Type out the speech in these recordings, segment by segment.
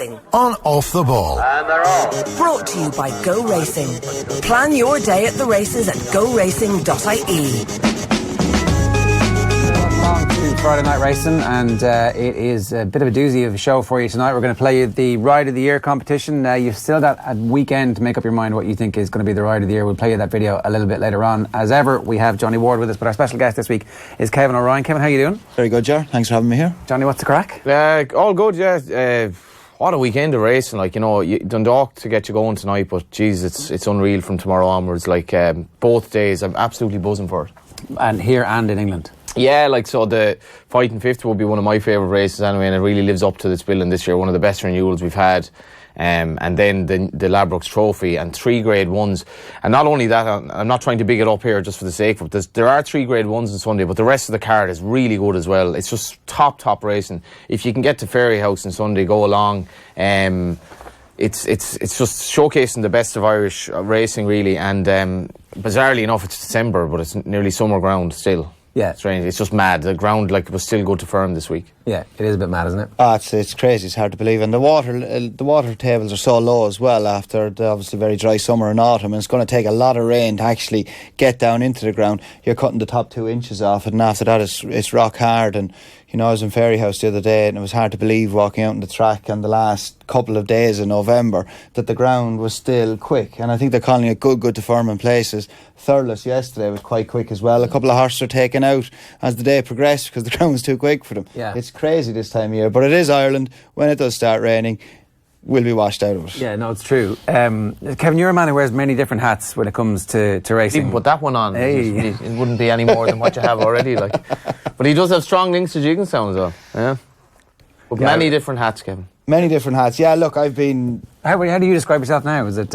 On Off the Ball. And they're off. Brought to you by Go Racing. Plan your day at the races at goracing.ie. Along to Friday night racing, and it is a bit of a doozy of a show for you tonight. We're going to play you the Ride of the Year competition. You've still got a weekend to make up your mind what you think is going to be the Ride of the Year. We'll play you that video a little bit later on. As ever, we have Johnny Ward with us, but our special guest this week is Kevin O'Ryan. Kevin, how are you doing? Very good, Ger. Thanks for having me here. Johnny, what's the crack? All good, yeah. What a weekend of racing, like, you know, Dundalk to get you going tonight, but geez, it's unreal from tomorrow onwards. Like, both days, I'm absolutely buzzing for it. And here and in England. Yeah, like, so the Fighting Fifth will be one of my favourite races anyway, and it really lives up to this billing this year, one of the best renewals we've had. And then the Ladbrokes Trophy and 3 Grade 1s. And not only that, I'm not trying to big it up here just for the sake of it. There are 3 Grade 1s on Sunday, but the rest of the card is really good as well. It's just top racing. If you can get to Fairyhouse on Sunday, go along. It's just showcasing the best of Irish racing, really. And bizarrely enough, it's December, but it's nearly summer ground still. Yeah. Strange. It's just mad. The ground, like, was still good to firm this week. Yeah, it is a bit mad, isn't it? It's crazy. It's hard to believe. And the water tables are so low as well after the obviously very dry summer and autumn. And it's going to take a lot of rain to actually get down into the ground. You're cutting the top 2 inches off it, and after that it's rock hard. And you know, I was in Fairyhouse the other day, and it was hard to believe walking out on the track on the last couple of days in November that the ground was still quick. And I think they're calling it good to firm in places. Thurles yesterday was quite quick as well. A couple of horses are taken out as the day progressed because the ground was too quick for them. Yeah. It's crazy this time of year, but it is Ireland. When it does start raining, we'll be washed out of it. Yeah, no, it's true. Kevin, you're a man who wears many different hats when it comes to racing. Even put that one on. Hey. It wouldn't be any more than what you have already. Like, but he does have strong links to Jigginstown as well. Yeah, but many different hats, Kevin. Many different hats. Yeah, look, I've been... How do you describe yourself now? Is it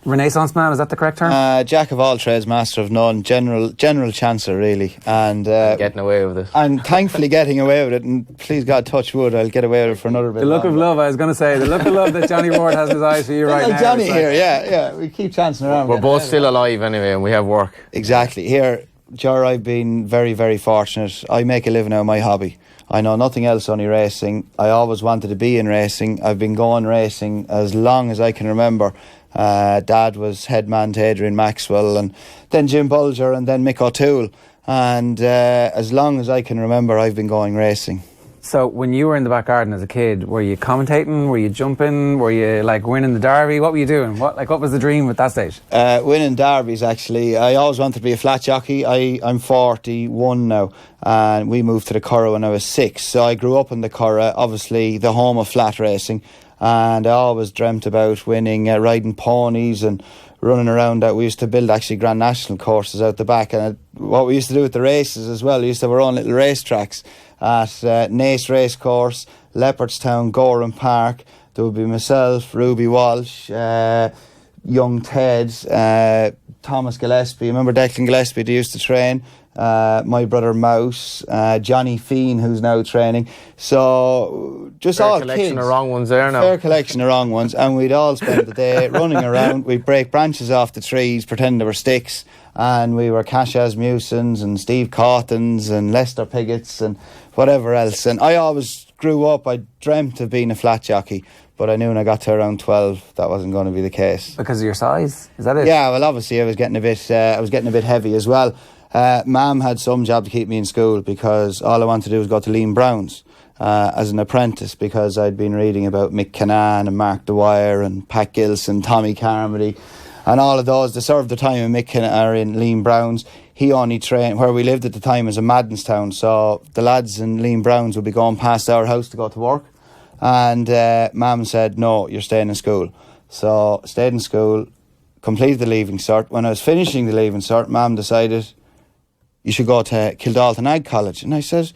Renaissance man? Is that the correct term? Jack of all trades, master of none, general chancer, really. And getting away with it. And thankfully getting away with it. And please God, touch wood, I'll get away with it for another bit. The look of love, I was going to say. The look of love that Johnny Ward has in his eyes for you right like now. Johnny here, yeah. We keep chancing around. We're both still alive anyway, and we have work. Exactly. Here, Ger, I've been very, very fortunate. I make a living out of my hobby. I know nothing else, only racing. I always wanted to be in racing. I've been going racing as long as I can remember. Dad was head man to Adrian Maxwell, and then Jim Bulger, and then Mick O'Toole. And as long as I can remember, I've been going racing. So when you were in the back garden as a kid, were you commentating? Were you jumping? Were you like winning the derby? What were you doing? What was the dream at that stage? Winning derbies, actually. I always wanted to be a flat jockey. I'm 41 now, and we moved to the Curragh when I was 6. So I grew up in the Curragh, obviously the home of flat racing, and I always dreamt about winning, riding ponies and running around that. We used to build actually Grand National courses out the back, and what we used to do with the races as well, we used to have our own little race tracks at Nace Racecourse, Leopardstown, Gorham Park. There would be myself, Ruby Walsh, young Ted, Thomas Gillespie. Remember Declan Gillespie, they used to train. My brother Mouse, Johnny Feen, who's now training. So just Fair all kids. Fair collection of wrong ones there now. Fair collection of wrong ones. And we'd all spend the day running around. We'd break branches off the trees, pretend they were sticks. And we were Cash Asmussens and Steve Caughtons and Lester Pigotts and whatever else. And I always grew up, I dreamt of being a flat jockey. But I knew when I got to around 12 that wasn't going to be the case. Because of your size? Is that it? Yeah, well, obviously I was getting a bit heavy as well. Mum had some job to keep me in school because all I wanted to do was go to Liam Brown's as an apprentice, because I'd been reading about Mick Cannan and Mark Dwyer and Pat Gilson, Tommy Carmody, and all of those. They served the time in Mick Cannan or in Liam Brown's. He only trained where we lived at the time as a Maddenstown, so the lads in Liam Brown's would be going past our house to go to work. And Mum said, no, you're staying in school. So stayed in school, completed the Leaving Cert. When I was finishing the Leaving Cert, Mum decided you should go to Kildalton Ag College. And I said,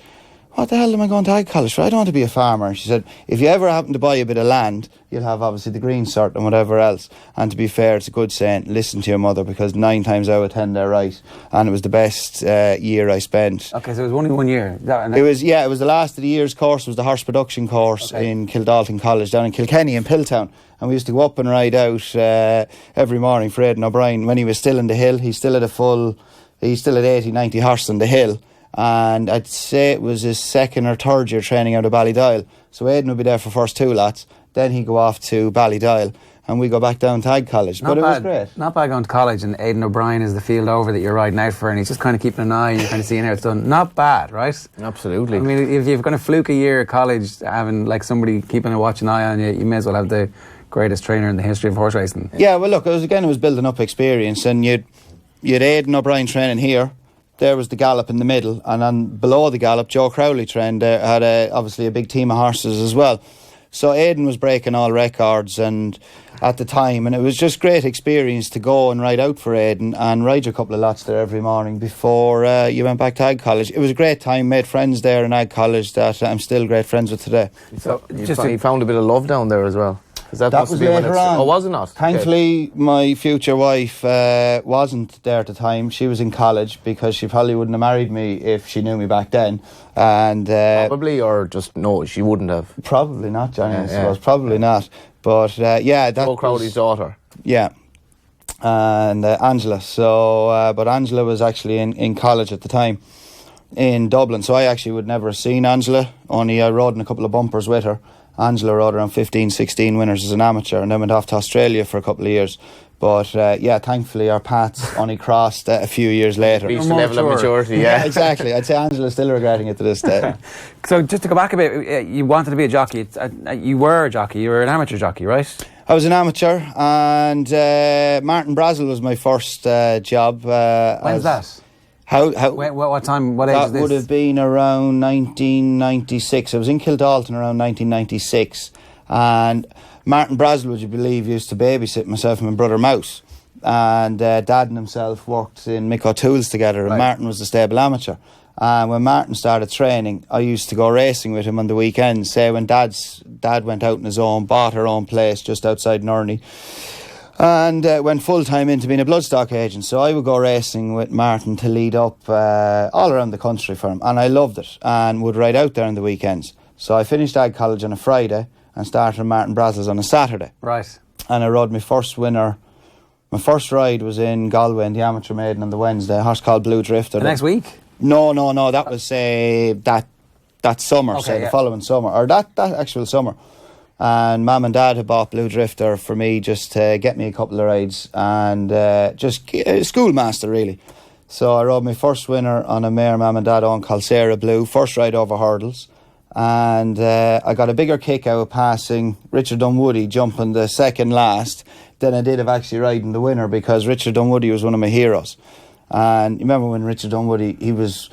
what the hell am I going to Ag College for? I don't want to be a farmer. She said, if you ever happen to buy a bit of land, you'll have obviously the green cert and whatever else. And to be fair, it's a good saying, listen to your mother, because 9 times out of 10 they're right. And it was the best year I spent. Okay, so it was only 1 year. It was the last of the year's course. It was the horse production course in Kildalton College down in Kilkenny in Pilltown. And we used to go up and ride out every morning for Aidan O'Brien when he was still in the hill. He's still at 80, 90 horses in the hill. And I'd say it was his second or third year training out of Ballydoyle. So Aidan would be there for first 2 lots. Then he'd go off to Ballydial, and we go back down to Ag College. But it was great. Not bad going to college, and Aidan O'Brien is the field over that you're riding out for, and he's just kind of keeping an eye, and you're kind of seeing how it's done. Not bad, right? Absolutely. I mean, if you're going to fluke a year at college, having like somebody keeping a watching eye on you, you may as well have the greatest trainer in the history of horse racing. Yeah, well, look, it was building up experience, and you'd Aidan O'Brien training here. There was the gallop in the middle, and below the gallop, Joe Crowley trained there, had obviously a big team of horses as well. So Aidan was breaking all records and at the time, and it was just great experience to go and ride out for Aidan and ride a couple of lots there every morning before you went back to Ag College. It was a great time, made friends there in Ag College that I'm still great friends with today. So you found a bit of love down there as well? That was later on. Oh, was it not? Thankfully, my future wife wasn't there at the time. She was in college because she probably wouldn't have married me if she knew me back then. And probably, or just no, she wouldn't have. Probably not, Johnny. I suppose probably not. But yeah, that Joe Crowley's daughter. Yeah, and Angela. So, but Angela was actually in college at the time in Dublin. So I actually would never have seen Angela. Only I rode in a couple of bumpers with her. Angela rode around 15, 16 winners as an amateur, and then went off to Australia for a couple of years. But yeah, thankfully our paths only crossed a few years later. Reached the level of maturity, yeah. Exactly. I'd say Angela's still regretting it to this day. So just to go back a bit, you wanted to be a jockey. You were a jockey. You were an amateur jockey, right? I was an amateur, and Martin Brazel was my first job. When's that? What time? What age is this? That would have been around 1996. I was in Kildalton around 1996, and Martin Brazel, would you believe, used to babysit myself and my brother Mouse, and Dad and himself worked in Mick O'Toole's together, and Martin was the stable amateur. And when Martin started training, I used to go racing with him on the weekends. Say when Dad went out on his own, bought her own place just outside Nurney, and went full-time into being a bloodstock agent. So I would go racing with Martin to lead up all around the country for him, and I loved it, and would ride out there on the weekends. So I finished Ag College on a Friday and started Martin Brazel's on a Saturday. Right. And I rode my first winner. My first ride was in Galway in the Amateur Maiden on the Wednesday, a horse called Blue Drifter. The next week? No, that was that summer, the following summer, or that actual summer. And Mum and Dad had bought Blue Drifter for me just to get me a couple of rides, and just schoolmaster really. So I rode my first winner on a mare Mum and Dad owned called Sarah Blue, first ride over hurdles, and I got a bigger kick out of passing Richard Dunwoody jumping the second last than I did of actually riding the winner, because Richard Dunwoody was one of my heroes. And you remember when Richard Dunwoody, he was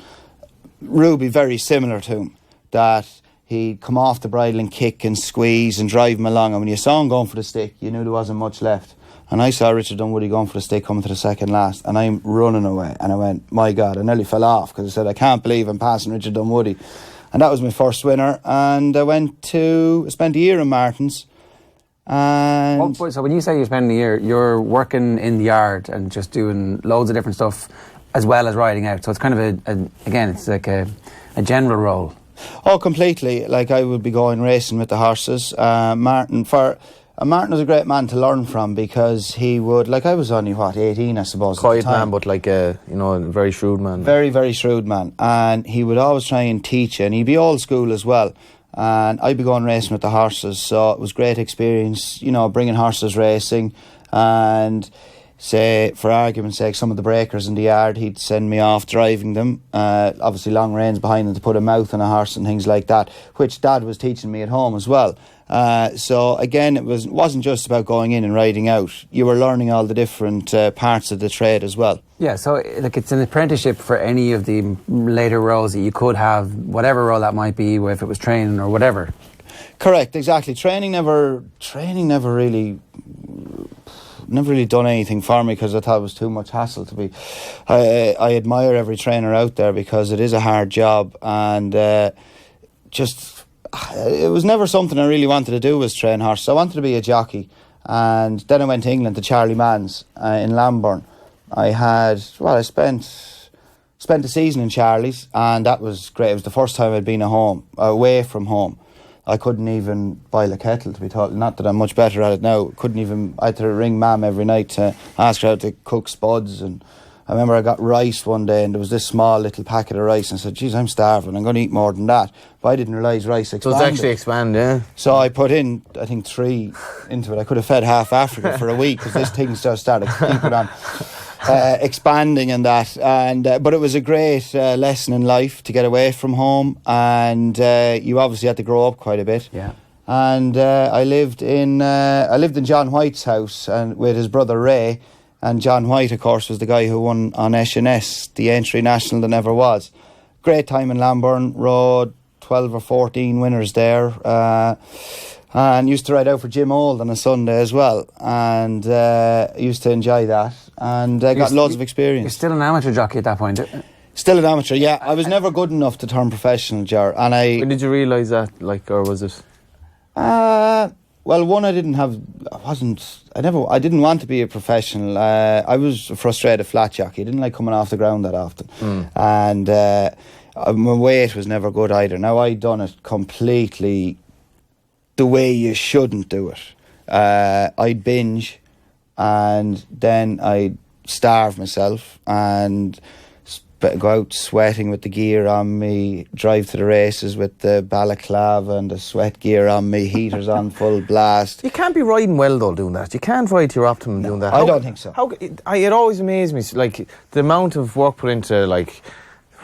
Ruby very similar to him, that he'd come off the bridle and kick and squeeze and drive him along, and when you saw him going for the stick, you knew there wasn't much left. And I saw Richard Dunwoody going for the stick coming to the second last, and I'm running away, and I went, my God, I nearly fell off, because I said, I can't believe I'm passing Richard Dunwoody. And that was my first winner, and I spent a year in Martin's. And so when you say you spend a year, you're working in the yard and just doing loads of different stuff as well as riding out. So it's kind of it's like a general role. Oh, completely. Like I would be going racing with the horses. Martin was a great man to learn from, because he would, like, I was only 18, I suppose. Quiet man, but like a very shrewd man. Very, very shrewd man, and he would always try and teach you, and he'd be old school as well. And I'd be going racing with the horses, so it was great experience, bringing horses racing. And say, for argument's sake, some of the breakers in the yard, he'd send me off driving them, obviously long reins behind them to put a mouth on a horse and things like that, which Dad was teaching me at home as well. So again, it wasn't just about going in and riding out. You were learning all the different parts of the trade as well. Yeah, so like it's an apprenticeship for any of the later roles that you could have, whatever role that might be, if it was training or whatever. Correct, exactly. Training never really done anything for me, because I thought it was too much hassle to be. I admire every trainer out there, because it is a hard job, and it was never something I really wanted to do, was train horses. I wanted to be a jockey, and then I went to England to Charlie Mann's in Lambourne. I spent a season in Charlie's, and that was great. It was the first time I'd been away from home. I couldn't even boil a kettle, to be told. Not that I'm much better at it now. I had to ring Mum every night to ask her how to cook spuds and I remember I got rice one day and there was this small little packet of rice and I said, geez, I'm starving, I'm going to eat more than that. But I didn't realise rice expanded. So it's actually expand, yeah. So I put in, I think, 3 into it. I could have fed half Africa for a week because this thing just started keeping on expanding and that. And but it was a great lesson in life to get away from home, and you obviously had to grow up quite a bit. Yeah. And I lived in John White's house and with his brother Ray. And John White, of course, was the guy who won on S&S, the entry national that never was. Great time in Lambourne Road, 12 or 14 winners there. And used to ride out for Jim Old on a Sunday as well. And used to enjoy that. And got loads of experience. You're still an amateur jockey at that point? Still an amateur, yeah. I was never good enough to turn professional, Ger. And when did you realise that, or was it? Well, one, I didn't want to be a professional. I was a frustrated flat jockey. I didn't like coming off the ground that often. And my weight was never good either. Now, I'd done it completely the way you shouldn't do it. I'd binge and then I'd starve myself and go out sweating with the gear on me, drive to the races with the balaclava and the sweat gear on me, heaters on full blast. You can't be riding well though doing that. You can't ride to your optimum doing that. I don't think so. It always amazed me, like the amount of work put into like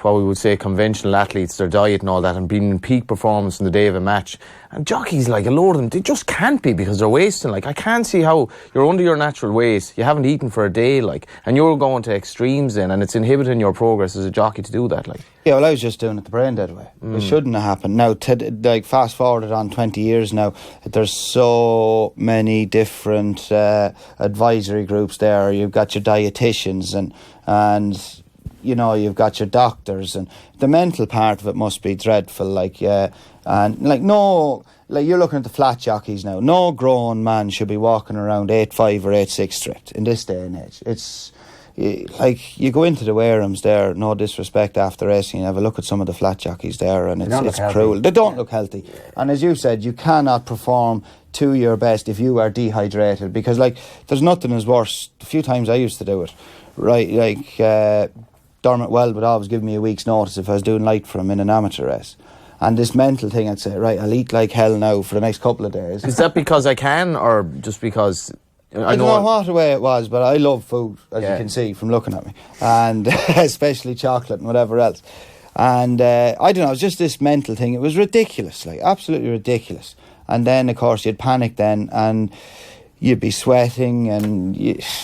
what we would say conventional athletes, their diet and all that, and being in peak performance on the day of a match. And jockeys, like a load of them, they just can't be because they're wasting. Like I can't see how you're under your natural weight, you haven't eaten for a day, like, and you're going to extremes then, and it's inhibiting your progress as a jockey to do that, like. Yeah, well, I was just doing it the brain dead way. It shouldn't have happened. Now, like fast forwarded on 20 years now, there's so many different advisory groups there. You've got your dietitians and you know, you've got your doctors, and the mental part of it must be dreadful. Like, and like you're looking at the flat jockeys now. No grown man should be walking around 8.5 or 8.6 stripped in this day and age. It's like you go into the Warehams there. No disrespect after racing, have a look at some of the flat jockeys there, and it's cruel. They don't look healthy, and as you said, you cannot perform to your best if you are dehydrated, because like there's nothing as worse. A few times I used to do it, right? Like. Dermot Weld would always give me a week's notice if I was doing light for him in an amateur race. And this mental thing, I'd say, right, I'll eat like hell now for the next couple of days. Is that because I can, or just because... I don't know what way it was, but I love food, as you can see from looking at me. And especially chocolate and whatever else. And I don't know, it was just this mental thing. It was ridiculous, like absolutely ridiculous. And then, of course, you'd panic then and... you'd be sweating and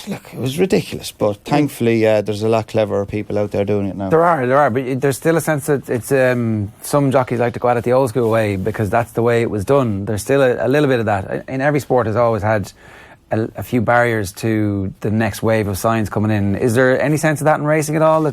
look, it was ridiculous, but thankfully there's a lot cleverer people out there doing it now. There are, but there's still a sense that it's some jockeys like to go at it the old school way because that's the way it was done. There's still a little bit of that. In every sport has always had a few barriers to the next wave of science coming in. Is there any sense of that in racing at all?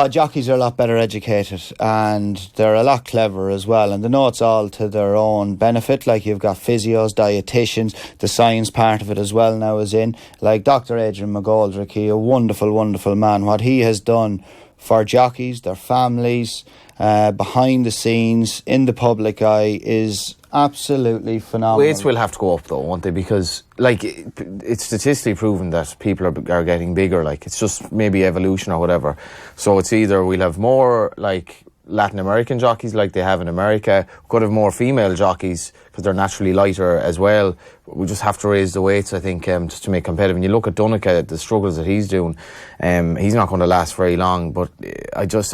Jockeys are a lot better educated and they're a lot cleverer as well, and they know it's all to their own benefit. Like you've got physios, dietitians, the science part of it as well now is in. Like Dr. Adrian McGoldrick, he a wonderful, wonderful man. What he has done for jockeys, their families, behind the scenes, in the public eye is absolutely phenomenal. Weights will have to go up though, won't they? Because like it's statistically proven that people are getting bigger. Like it's just maybe evolution or whatever. So it's either we'll have more like Latin American jockeys like they have in America. We could have more female jockeys because they're naturally lighter as well. We just have to raise the weights, I think, just to make competitive. And you look at Donica, the struggles that he's doing, he's not going to last very long. But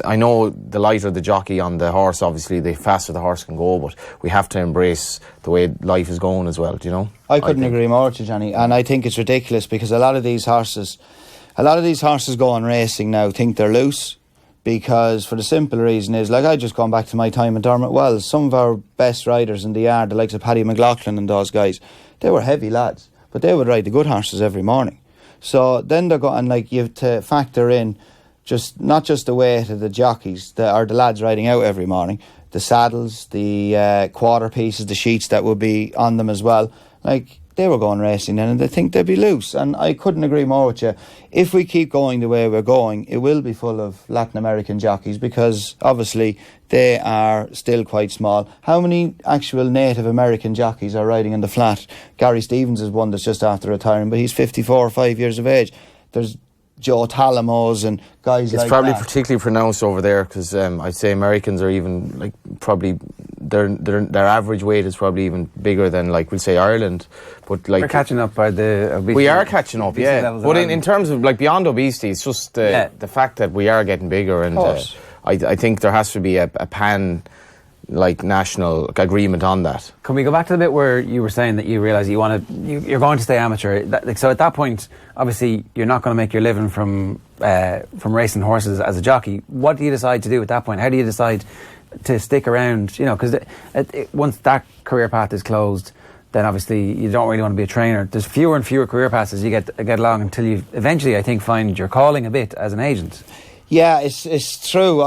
I know the lighter the jockey on the horse, obviously, the faster the horse can go. But we have to embrace the way life is going as well, do you know? I couldn't agree more with you, Johnny. And I think it's ridiculous because a lot of these horses go on racing now think they're loose. Because for the simple reason is, like I just gone back to my time at Dermot Wells, some of our best riders in the yard, the likes of Paddy McLaughlin and those guys, they were heavy lads, but they would ride the good horses every morning. So then they're going, like, you have to factor in not just the weight of the jockeys, or the lads riding out every morning, the saddles, the quarter pieces, the sheets that would be on them as well. Like, they were going racing then and they think they'd be loose. And I couldn't agree more with you. If we keep going the way we're going, it will be full of Latin American jockeys because obviously they are still quite small. How many actual Native American jockeys are riding in the flat? Gary Stevens is one that's just after retiring, but he's 54 or 5 years of age. There's Joe Talamos and guys It's like probably that. particularly pronounced over there because I'd say Americans are even like probably their average weight is probably even bigger than like we'll say Ireland, but like We're catching up by the obesity. we are catching up, obesity yeah. levels But in in Ireland. terms of like beyond obesity, it's just the fact that we are getting bigger, and course. I think there has to be a pan like national agreement on that. Can we go back to the bit where you were saying that you realise you're going to stay amateur? So at that point, obviously, you're not going to make your living from racing horses as a jockey. What do you decide to do at that point? How do you decide to stick around? You know, because once that career path is closed, then obviously you don't really want to be a trainer. There's fewer and fewer career paths you get along until you eventually, I think, find your calling a bit as an agent. Yeah, it's true.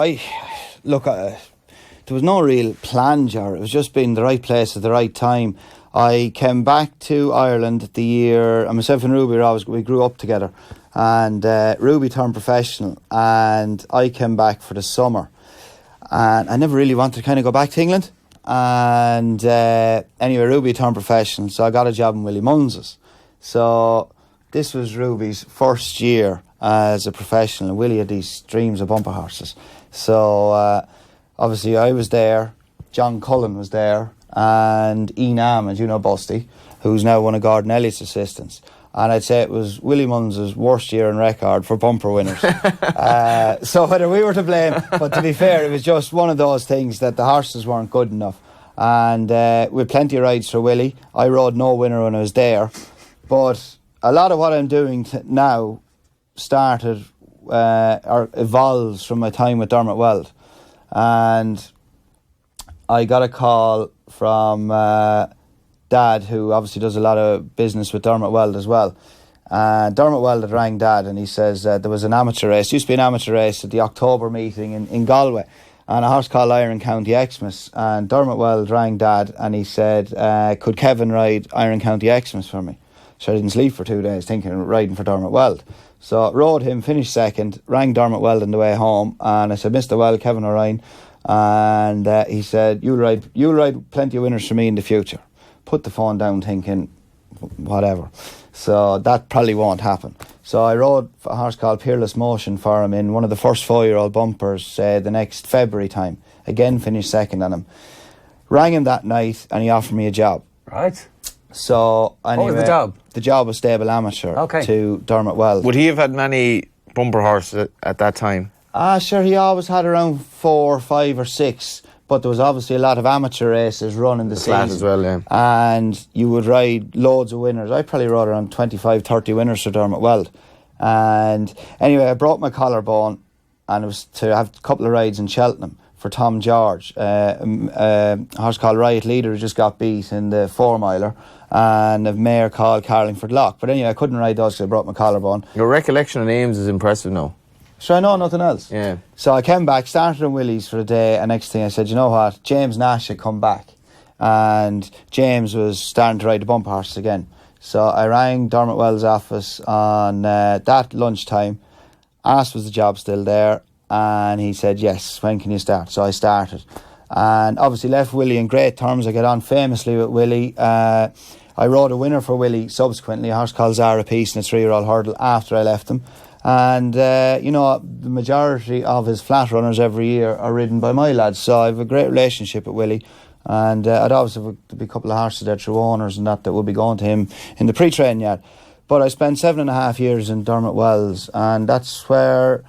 There was no real plan, Ger. It was just being the right place at the right time. I came back to Ireland the year, and myself and Ruby, we grew up together. And Ruby turned professional, and I came back for the summer. And I never really wanted to kind of go back to England. And anyway, Ruby turned professional, so I got a job in Willie Muns's. So this was Ruby's first year as a professional, and Willie had these streams of bumper horses. So obviously I was there, John Cullen was there, and Ian Ahmed, you know Busty, who's now one of Gordon Elliott's assistants. And I'd say it was Willie Muns's worst year on record for bumper winners. So whether we were to blame, but to be fair, it was just one of those things that the horses weren't good enough. And we had plenty of rides for Willie. I rode no winner when I was there. But a lot of what I'm doing now started or evolves from my time with Dermot Weld. And I got a call from Dad, who obviously does a lot of business with Dermot Weld as well. Dermot Weld had rang Dad, and he says there was an amateur race, used to be an amateur race at the October meeting in Galway, and a horse called Iron County Xmas. And Dermot Weld rang Dad, and he said, could Kevin ride Iron County Xmas for me? So I didn't sleep for 2 days thinking of riding for Dermot Weld. So rode him, finished second, rang Dermot Weld on the way home, and I said, Mr. Weld, Kevin O'Ryan. And he said, you'll ride plenty of winners for me in the future. Put the phone down thinking, whatever. So that probably won't happen. So I rode a horse called Peerless Motion for him in one of the first 4-year-old bumpers the next February time. Again, finished second on him. Rang him that night, and he offered me a job. Right. So anyway, What was the job? The job was stable amateur to Dermot Weld. Would he have had many bumper horses at that time? Sure, he always had around 4, 5 or 6, but there was obviously a lot of amateur races running the flat season as well, yeah. And you would ride loads of winners. I probably rode around 25, 30 winners for Dermot Weld. And anyway, I broke my collarbone, and it was to have a couple of rides in Cheltenham for Tom George, a horse called Riot Leader, who just got beat in the 4-miler, and a mare called Carlingford Lock. But anyway, I couldn't ride those because I broke my collarbone. Your recollection of names is impressive now. So I know nothing else. Yeah. So I came back, started in Willie's for a day, and next thing I said, you know what, James Nash had come back, and James was starting to ride the bumper horses again. So I rang Dermot Weld's office on that lunchtime, asked was the job still there, and he said, yes, when can you start? So I started. And obviously left Willie in great terms. I got on famously with Willie. I rode a winner for Willie subsequently, a horse called Zara Peace in a 3-year-old hurdle after I left him. And, the majority of his flat runners every year are ridden by my lads. So I have a great relationship with Willie. And I'd always have a couple of horses there through owners and that would be going to him in the pre-train yard. But I spent 7.5 years in Dermot Weld's, and that's where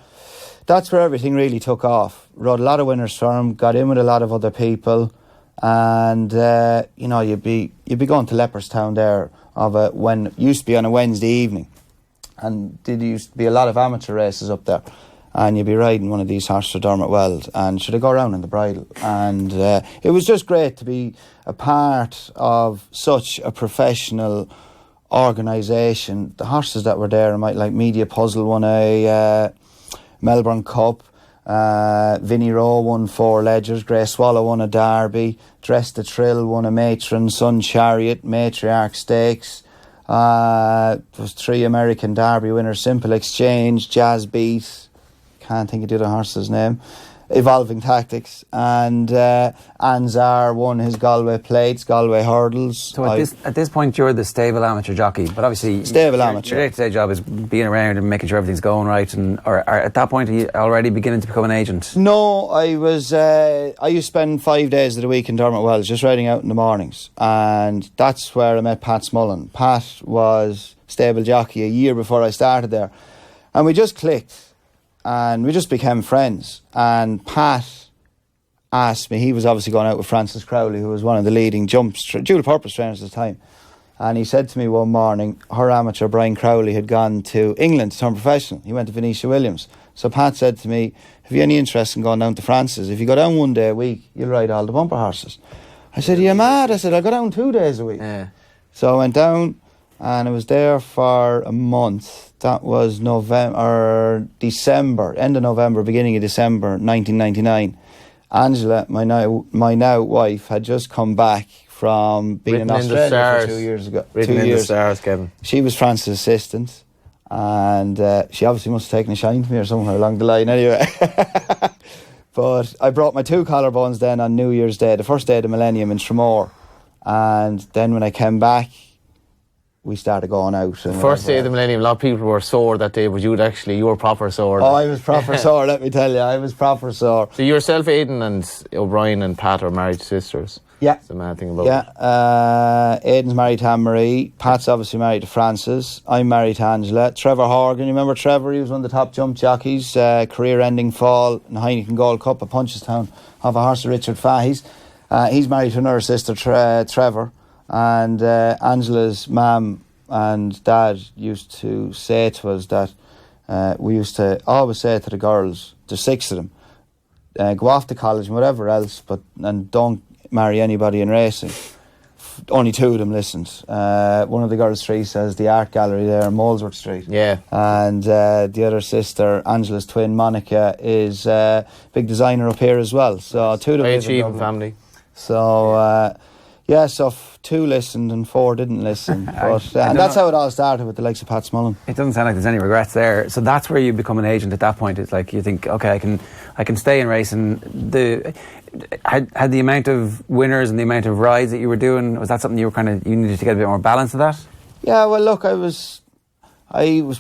everything really took off. Rode a lot of winners for him, got in with a lot of other people, and you'd be going to Leopardstown there when it used to be on a Wednesday evening, and there used to be a lot of amateur races up there, and you'd be riding one of these horses for Dermot Weld, and should I go around in the bridle, and it was just great to be a part of such a professional organisation. The horses that were there, like Media Puzzle won a Melbourne Cup, Vinnie Rowe won 4 Ledgers, Grey Swallow won a Derby, Dress the Trill won a Matron, Sun Chariot, Matriarch Stakes, there was 3 American Derby winners, Simple Exchange, Jazz Beat, can't think of the other horse's name, evolving tactics. And Anzar won his Galway plates, Galway hurdles. So at this point, you're the stable amateur jockey, but obviously Stable amateur. Your day-to-day job is being around and making sure everything's going right. Or at that point, are you already beginning to become an agent? No, I used to spend 5 days of the week in Dermot Wells, just riding out in the mornings, and that's where I met Pat Smullen. Pat was stable jockey a year before I started there, and we just clicked, and we just became friends. And Pat asked me, he was obviously going out with Francis Crowley, who was one of the leading dual purpose trainers at the time, and he said to me one morning, her amateur Brian Crowley had gone to England to turn professional. He went to Venetia Williams. So Pat said to me, have you any interest in going down to Francis? If you go down 1 day a week, you'll ride all the bumper horses. I said, you're mad. I said, I'll go down 2 days a week. Yeah. So I went down, and I was there for a month. That was December, end of November, beginning of December 1999. Angela, my now wife, had just come back from being in Australia for 2 years ago. Written 2 in years. the stars, Kevin. She was Francis' assistant, and she obviously must have taken a shine to me or somewhere along the line anyway. But I brought my 2 collarbones then on New Year's Day, the first day of the millennium in Tramore. And then when I came back, we started going out. The first day of the millennium, a lot of people were sore that day, but you were proper sore. Oh, I was proper sore, let me tell you. I was proper sore. So yourself, Aidan, and O'Brien and Pat are married sisters. Yeah. That's the mad thing about it. Yeah. Aidan's married to Anne-Marie. Pat's obviously married to Francis. I'm married to Angela. Trevor Horgan, you remember Trevor? He was one of the top jump jockeys. Career-ending fall in the Heineken Gold Cup at Punchestown of a horse of Richard Fahey's. He's married to another sister, Trevor. And Angela's mum and dad used to say to us that we used to always say to the girls, there's 6 of them, go off to college and whatever else, and don't marry anybody in racing. Only 2 of them listened. One of the girls' 3 says the art gallery there on Molesworth Street. Yeah. And the other sister, Angela's twin, Monica, is a big designer up here as well. So 2 of them. Very live in achieving Dublin. family. So, yeah, so 2 listened and 4 didn't listen. But, and that's how it all started with the likes of Pat Smullen. It doesn't sound like there's any regrets there. So that's where you become an agent at that point. It's like you think, okay, I can stay in racing. Had the amount of winners and the amount of rides that you were doing, was that something you needed to get a bit more balance of that? Yeah, well, look, I was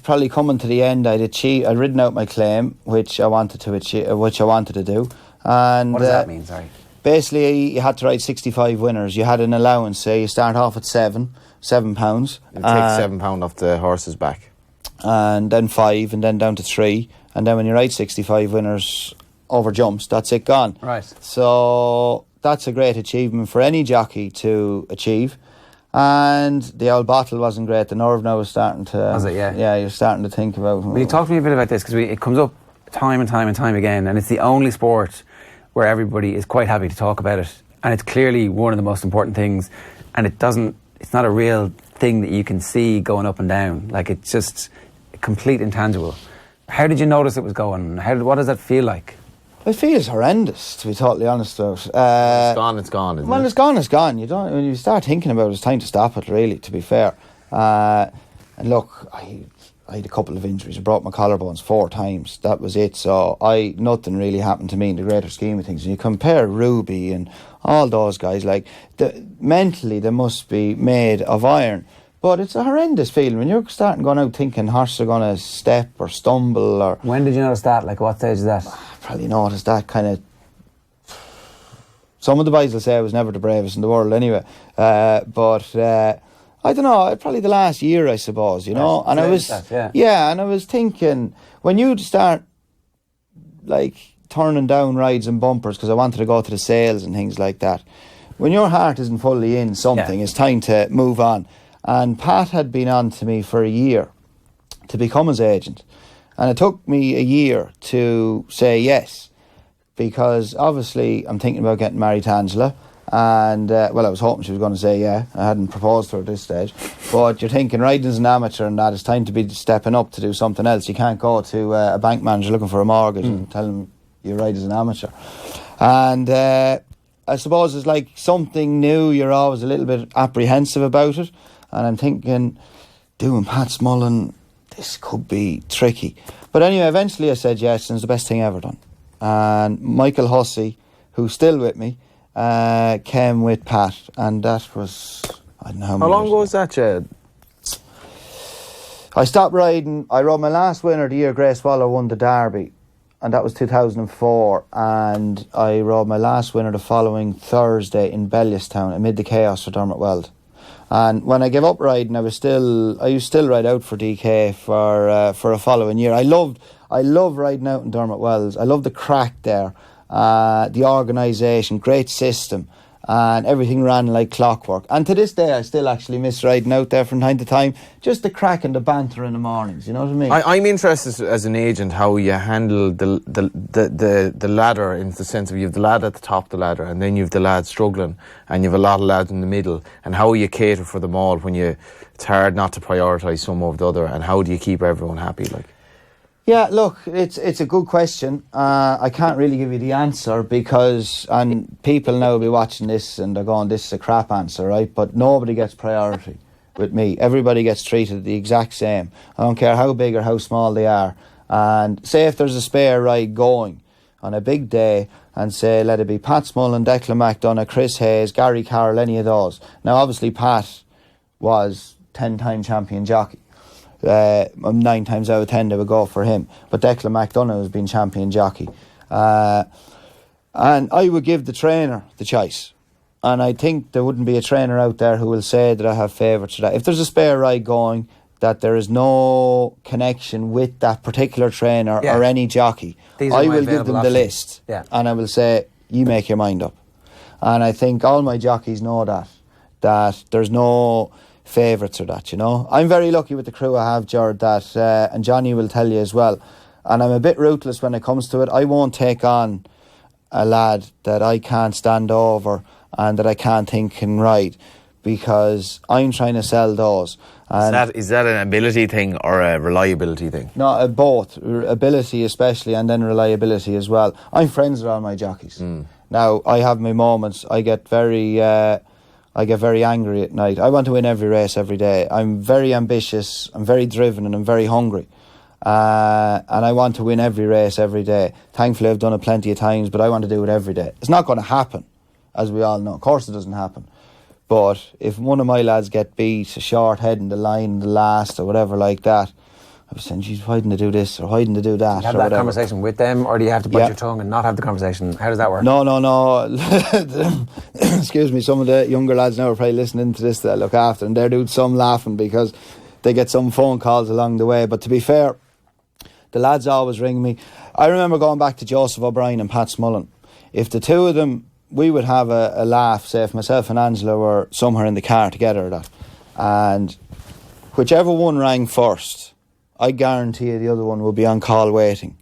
probably coming to the end. I'd ridden out my claim, which I wanted to do. And What does that mean? Sorry. Basically, you had to ride 65 winners. You had an allowance. Say you start off at £7. You take £7 off the horse's back, and then 5, and then down to 3, and then when you ride 65 winners over jumps, that's it, gone. Right. So that's a great achievement for any jockey to achieve. And the old bottle wasn't great. The nerve now was starting to. Was it? Yeah. Yeah, you're starting to think about. Will you talk to me a bit about this, because it comes up time and time and time again, and it's the only sport where everybody is quite happy to talk about it, and it's clearly one of the most important things, and it's not a real thing that you can see going up and down. Like, it's just complete intangible. How did you notice it was going? What does that feel like? It feels horrendous, to be totally honest with you. it's gone, isn't it? Well, it's gone, it's gone. When you start thinking about it, it's time to stop it, really, to be fair. And look, I had a couple of injuries. I broke my collarbones 4 times. That was it. So nothing really happened to me in the greater scheme of things. And you compare Ruby and all those guys, mentally they must be made of iron. But it's a horrendous feeling when you're starting going out thinking horses are going to step or stumble. Or When did you notice that? Like, what stage is that? probably noticed that kind of. Some of the boys will say I was never the bravest in the world anyway. But I don't know, probably the last year, I suppose, you know. And I was, and I was thinking, when you start, turning down rides and bumpers, because I wanted to go to the sales and things like that, when your heart isn't fully in something, it's time to move on. And Pat had been on to me for a year to become his agent. And it took me a year to say yes, because obviously I'm thinking about getting married to Angela. And, I was hoping she was going to say yeah. I hadn't proposed to her at this stage. But you're thinking, riding as an amateur and that, it's time to be stepping up to do something else. You can't go to a bank manager looking for a mortgage and tell him you ride as an amateur. And I suppose it's like something new. You're always a little bit apprehensive about it. And I'm thinking, doing Pat Smullen, this could be tricky. But anyway, eventually I said yes, and it's the best thing ever done. and Michael Hussey, who's still with me, came with Pat, and that was, I don't know how many How long years ago was that, Jed? I stopped riding. I rode my last winner the year Grace Waller won the Derby, and that was 2004. And I rode my last winner the following Thursday in Bellewstown amid the chaos for Dermot Weld. And when I gave up riding, I used to still ride out for DK for a following year. I loved riding out in Dermot Wells. I loved the crack there, the organisation, great system. And everything ran like clockwork. And to this day, I still actually miss riding out there from time to time. Just the crack and the banter in the mornings, you know what I mean? I'm interested as an agent how you handle the ladder, in the sense of you have the lad at the top of the ladder, and then you have the lad struggling, and you have a lot of lads in the middle, and how you cater for them all when it's hard not to prioritise some over the other, and how do you keep everyone happy? Like, yeah, look, it's a good question. I can't really give you the answer because, and people now will be watching this and they're going, this is a crap answer, right? But nobody gets priority with me. Everybody gets treated the exact same. I don't care how big or how small they are. And say if there's a spare ride going on a big day, and say, let it be Pat Smullen, Declan McDonough, Chris Hayes, Gary Carroll, any of those. Now, obviously, Pat was 10-time champion jockey. 9 times out of 10 they would go for him, but Declan McDonough has been champion jockey, and I would give the trainer the choice, and I think there wouldn't be a trainer out there who will say that I have favourites for that. If there's a spare ride going that there is no connection with that particular trainer or any jockey, I will give them the list, and I will say, you make your mind up. And I think all my jockeys know that there's no favourites or that, you know. I'm very lucky with the crew I have, Ger, that, and Johnny will tell you as well, and I'm a bit ruthless when it comes to it. I won't take on a lad that I can't stand over and that I can't think can ride, because I'm trying to sell those. And is that an ability thing or a reliability thing? No, both. Ability especially, and then reliability as well. I'm friends with all my jockeys. Now, I have my moments. I get very angry at night. I want to win every race every day. I'm very ambitious, I'm very driven, and I'm very hungry. And I want to win every race every day. Thankfully, I've done it plenty of times, but I want to do it every day. It's not going to happen, as we all know. Of course it doesn't happen. But if one of my lads get beat, a short head in the line, the last, or whatever like that, I was saying, geez, why didn't they do this, or why didn't they do that? Do you have that conversation with them, or do you have to bite your tongue and not have the conversation? How does that work? No. Excuse me, some of the younger lads now are probably listening to this that I look after, and they're doing some laughing because they get some phone calls along the way. But to be fair, the lads always ring me. I remember going back to Joseph O'Brien and Pat Smullen. If the two of them, we would have a laugh, say if myself and Angela were somewhere in the car together or that, and whichever one rang first, I guarantee you the other one would be on call waiting.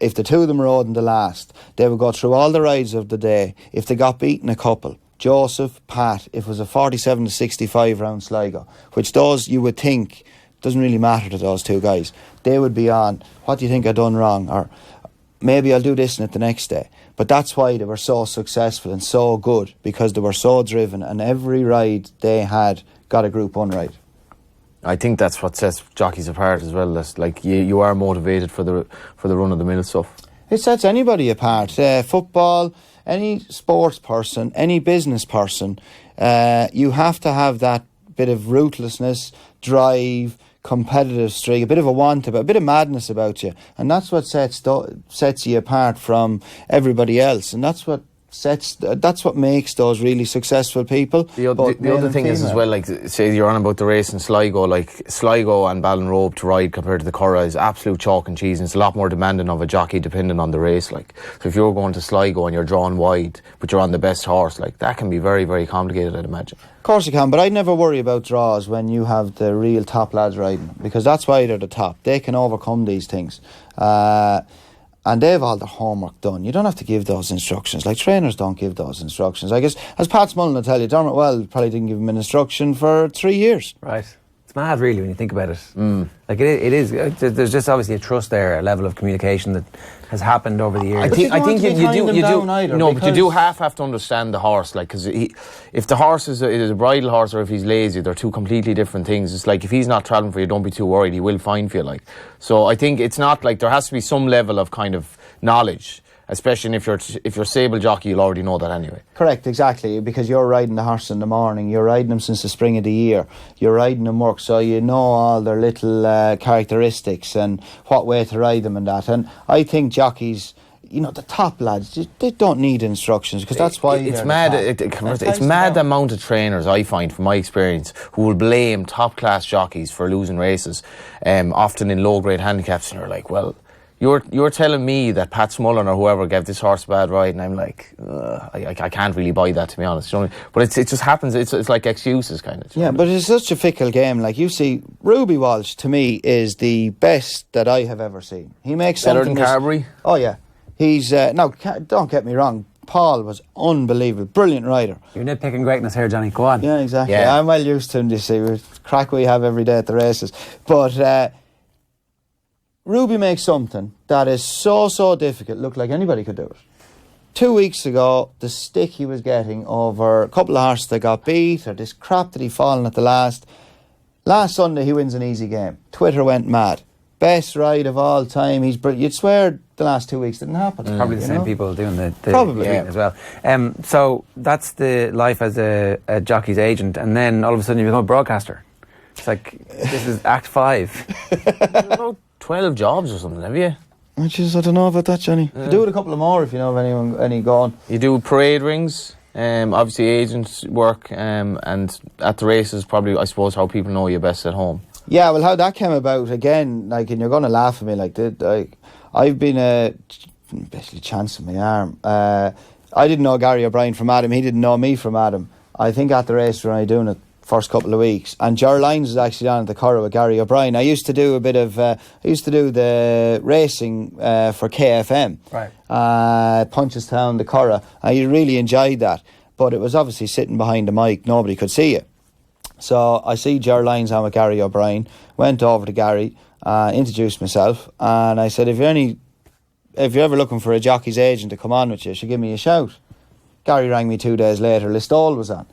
If the two of them rode in the last, they would go through all the rides of the day. If they got beaten a couple, Joseph, Pat, if it was a 47-65 round Sligo, which those you would think doesn't really matter to those two guys, they would be on, what do you think I done wrong? Or maybe I'll do this in it the next day. But that's why they were so successful and so good, because they were so driven, and every ride they had got a Group 1 ride. I think that's what sets jockeys apart as well. That's like you are motivated for the run of the mill stuff. It sets anybody apart. Football, any sports person, any business person, you have to have that bit of ruthlessness, drive, competitive streak, a bit of a bit of madness about you, and that's what sets you apart from everybody else, and that's what makes those really successful people. The other thing is as well, like, say you're on about the race in Sligo, like Sligo and Ballinrobe to ride compared to the Curragh is absolute chalk and cheese, and it's a lot more demanding of a jockey depending on the race. Like, so if you're going to Sligo and you're drawn wide but you're on the best horse, like, that can be very, very complicated, I'd imagine. Of course you can, but I'd never worry about draws when you have the real top lads riding, because that's why they're the top. They can overcome these things. And they've all their homework done. You don't have to give those instructions. Like, trainers don't give those instructions. I guess, as Pat Smullen will tell you, Dermot Weld probably didn't give him an instruction for 3 years. Right. It's mad, really, when you think about it. Like, it is. There's just obviously a trust there, a level of communication that has happened over the years. I think but you do have to understand the horse, like, because if the horse is a bridle horse or if he's lazy, they're two completely different things. It's like, if he's not travelling for you, don't be too worried, he will find for you, like. So I think it's not like, there has to be some level of kind of knowledge. Especially if you're a sable jockey, you'll already know that anyway. Correct, exactly, because you're riding the horse in the morning, you're riding them since the spring of the year, you're riding them work, so you know all their little characteristics and what way to ride them and that. And I think jockeys, you know, the top lads, they don't need instructions, because that's why it's mad. It's mad the amount of trainers I find, from my experience, who will blame top class jockeys for losing races, often in low grade handicaps, and you're like, well, You're telling me that Pat Smullen or whoever gave this horse a bad ride, and I'm like, I can't really buy that, to be honest. You know what I mean? But it just happens. It's like excuses, kind of. Yeah, but it's such a fickle game. Like, you see, Ruby Walsh to me is the best that I have ever seen. He makes better something than Carberry. Oh yeah, he's no. Don't get me wrong. Paul was unbelievable, brilliant rider. You're nitpicking greatness here, Johnny. Go on. Yeah, exactly. Yeah. I'm well used to him. You see, with crack we have every day at the races, but. Ruby makes something that is so difficult look like anybody could do it. 2 weeks ago, the stick he was getting over a couple of horses that got beat, or this crap that he fallen at the last. Last Sunday, he wins an easy game. Twitter went mad. Best ride of all time. He's brilliant. You'd swear the last 2 weeks didn't happen. Probably the same people doing the Probably, tweeting as well. So that's the life as a jockey's agent, and then all of a sudden you become a broadcaster. It's like, this is Act 5. 12 jobs or something, have you? I don't know about that, Johnny. You do it a couple of more if you know of any going. You do parade rings, obviously agents work, and at the races, probably, I suppose, how people know you best at home. Yeah, well, how that came about, again, like, and you're going to laugh at me, like, I've been basically chancing my arm. I didn't know Gary O'Brien from Adam, he didn't know me from Adam. I think at the race when I doing it, first couple of weeks, and Ger Lyons was actually on at the Curragh with Gary O'Brien. I used to do the racing for KFM, right? Punchestown, the Curragh. I really enjoyed that, but it was obviously sitting behind the mic, nobody could see you. So I see Ger Lyons on with Gary O'Brien, went over to Gary, introduced myself, and I said, if you're ever looking for a jockey's agent to come on with you should give me a shout. Gary rang me 2 days later, Listowel was on.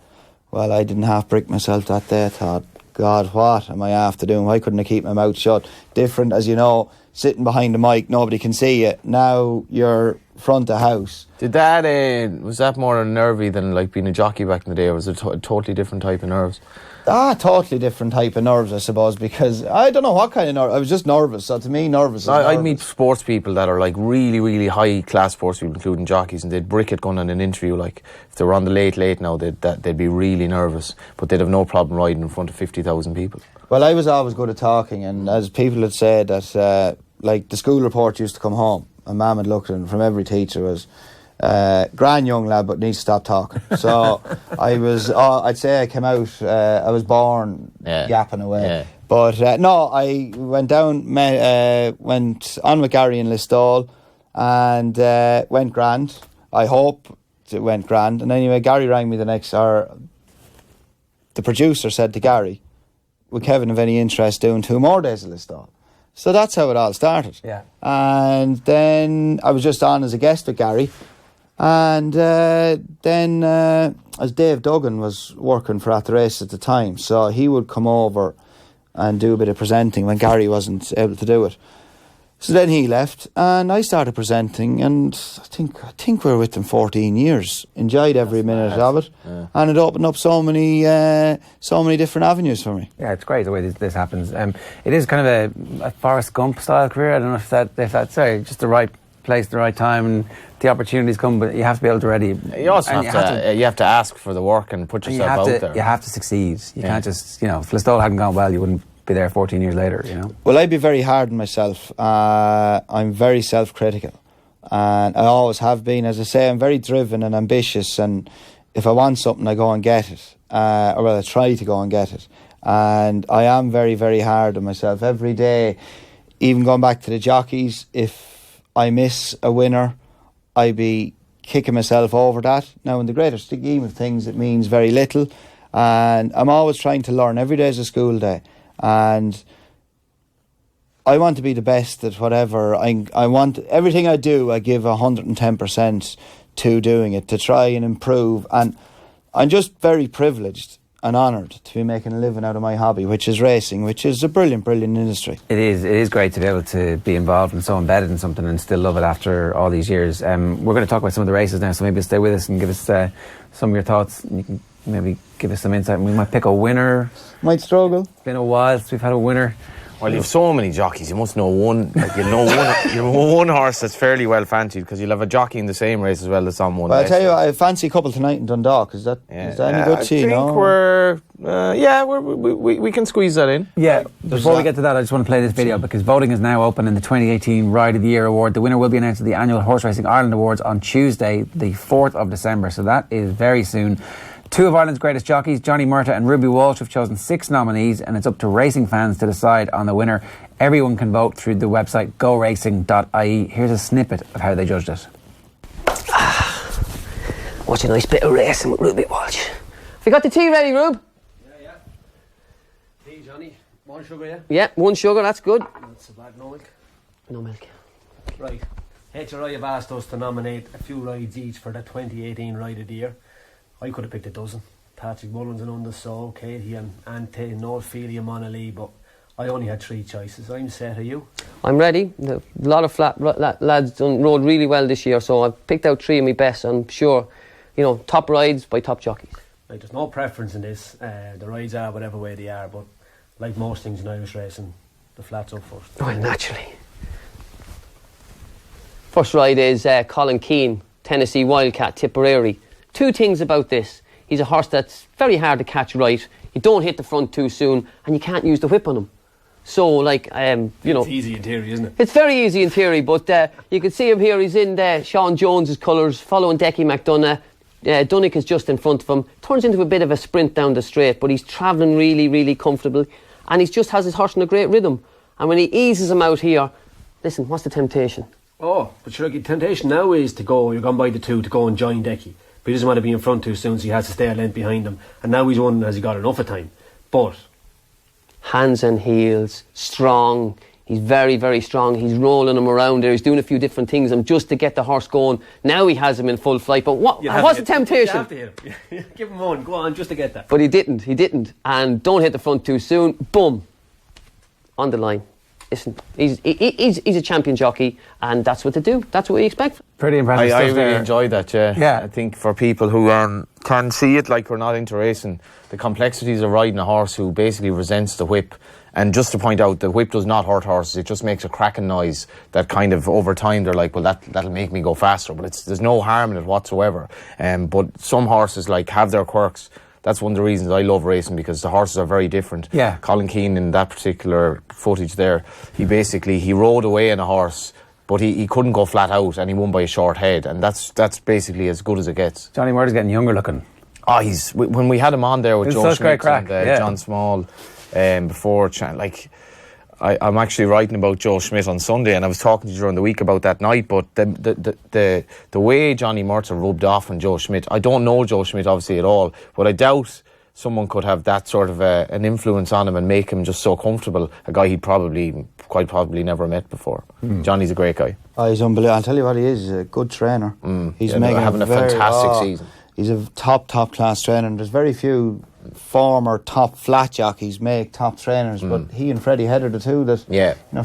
Well, I didn't half-brick myself that day. I thought, God, what am I after doing? Why couldn't I keep my mouth shut? Different, as you know, sitting behind the mic, nobody can see you. Now you're front of house. Did that, was that more nervy than like being a jockey back in the day, or was it a totally different type of nerves? Totally different type of nerves, I suppose, because I don't know what kind of nerves. I was just nervous, so to me, nervous is nervous. I meet sports people that are like really, really high-class sports people, including jockeys, and they'd brick it going on an interview, like, if they were on the late now, they'd be really nervous, but they'd have no problem riding in front of 50,000 people. Well, I was always good at talking, and as people had said, that like the school report used to come home, and Mum had looked at it from every teacher was, grand young lad, but needs to stop talking. So I'd say I came out, I was born yapping away. Yeah. But no, I went down, went on with Gary in Listowel, and went grand. I hope it went grand. And anyway, Gary rang me the next hour. The producer said to Gary, would Kevin have any interest doing 2 more days of Listowel? So that's how it all started. Yeah. And then I was just on as a guest with Gary. And then as Dave Duggan was working for At the Race at the time, so he would come over and do a bit of presenting when Gary wasn't able to do it. So then he left, and I started presenting, and I think we were with them 14 years. Enjoyed every minute of it, and it opened up so many different avenues for me. Yeah, it's great the way this happens. It is kind of a Forrest Gump style career. I don't know if that's just the right place, the right time, and the opportunities come, but you have to be able to ready. You also have to ask for the work and put yourself out there. You have to succeed. You can't just, if Listowel hadn't gone well, you wouldn't be there 14 years later, Well, I'd be very hard on myself. I'm very self-critical, and I always have been. As I say, I'm very driven and ambitious, and if I want something, I go and get it, I try to go and get it, and I am very, very hard on myself every day. Even going back to the jockeys, if I miss a winner, I be kicking myself over that. Now, in the greater scheme of things, it means very little, and I'm always trying to learn. Every day is a school day, and I want to be the best at whatever. I want everything I do, I give 110% to doing it, to try and improve. And I'm just very privileged. and honoured to be making a living out of my hobby, which is racing, which is a brilliant industry. It is great to be able to be involved and so embedded in something and still love it after all these years. We're going to talk about some of the races now, so maybe stay with us and give us some of your thoughts. You can maybe give us some insight. We might pick a winner. Might struggle. It's been a while since we've had a winner. Well, you have so many jockeys. You must know one. Like you know one horse that's fairly well fancied, because you'll have a jockey in the same race as well that's on one. Well, I tell you, I fancy a couple tonight in Dundalk. Is that any good to you? I think we can squeeze that in. Yeah. Before we get to that, I just want to play this video because voting is now open in the 2018 Ride of the Year award. The winner will be announced at the annual Horse Racing Ireland Awards on Tuesday, the 4th of December. So that is very soon. Two of Ireland's greatest jockeys, Johnny Murtagh and Ruby Walsh, have chosen 6 nominees, and it's up to racing fans to decide on the winner. Everyone can vote through the website goracing.ie. Here's a snippet of how they judged it. Watch a nice bit of racing with Ruby Walsh. Have you got the tea ready, Rube? Yeah. Tea, Johnny. 1 sugar, yeah? Yeah, 1 sugar, that's good. That's a black, no milk. No milk. Right. HRI have asked us to nominate a few rides each for the 2018 Ride of the Year. I could have picked a dozen. Patrick Mullins and Undersaw, Katie and Ante, Noel Feely and Monallee, but I only had 3 choices. I'm set. Are you? I'm ready. A lot of lads rode really well this year, so I've picked out 3 of my best. I'm sure, top rides by top jockeys. Right, there's no preference in this. The rides are whatever way they are, but like most things in Irish racing, the flat's up first. Well, naturally. First ride is Colin Keane, Tennessee Wildcat, Tipperary. 2 things about this. He's a horse that's very hard to catch right. You don't hit the front too soon, and you can't use the whip on him. So, It's easy in theory, isn't it? It's very easy in theory, but you can see him here. He's in Sean Jones's colours, following Decky McDonough. Dunnick is just in front of him. Turns into a bit of a sprint down the straight, but he's travelling really, really comfortable, and he just has his horse in a great rhythm. And when he eases him out here, listen, what's the temptation? Oh, but sure, the temptation now is to go, you're gone by the 2 to go and join Decky. But he doesn't want to be in front too soon, so he has to stay a length behind him. And now he's wondering, has he got enough of time? But hands and heels, strong. He's very, very strong. He's rolling him around there. He's doing a few different things just to get the horse going. Now he has him in full flight. But what's the temptation? You have to hit him. Give him one. Go on, just to get that. But he didn't. And don't hit the front too soon. Boom. On the line. Listen, he's a champion jockey, and that's what they do. That's what we expect. Pretty impressive I stuff really there. enjoyed that, yeah. I think for people who can see it like we're not into racing, the complexities of riding a horse who basically resents the whip. And just to point out, the whip does not hurt horses. It just makes a cracking noise that kind of over time they're like, well, that'll make me go faster. But there's no harm in it whatsoever. But some horses have their quirks. That's one of the reasons I love racing, because the horses are very different. Yeah. Colin Keane, in that particular footage there, he rode away in a horse, but he couldn't go flat out, and he won by a short head, and that's basically as good as it gets. Johnny Murtagh's getting younger looking. When we had him on there with Joe Schmidt and John Small before, I'm actually writing about Joe Schmidt on Sunday, and I was talking to you during the week about that night, but the way Johnny Murtagh rubbed off on Joe Schmidt, I don't know Joe Schmidt obviously at all, but I doubt someone could have that sort of an influence on him and make him just so comfortable, a guy he'd quite probably never met before. Johnny's a great guy. Oh, he's unbelievable. I'll tell you what, he is. He's a good trainer. He's having a fantastic season. He's a top class trainer, and there's very few former top flat jockeys make top trainers, but he and Freddie Head are the two that,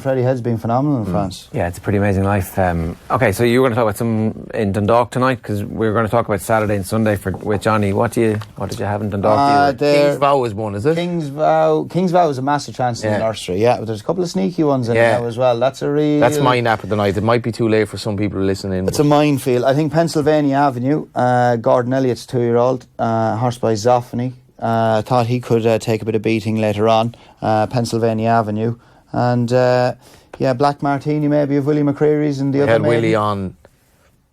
Freddie Head's been phenomenal in France. Yeah, it's a pretty amazing life. Okay, so you were going to talk about some in Dundalk tonight, because we were going to talk about Saturday and Sunday with Johnny. What did you have in Dundalk? King's Vow is one, is it? King's Vow is a massive chance in the nursery, but there's a couple of sneaky ones in there as well. That's my nap of the night. It might be too late for some people listening. It's a minefield. I think Pennsylvania Avenue, Gordon Elliott's 2-year-old, horse by Zoffany. Thought he could take a bit of beating later on. Pennsylvania Avenue, and Black Martini maybe of Willie McCreary's and the other. Had Willie on,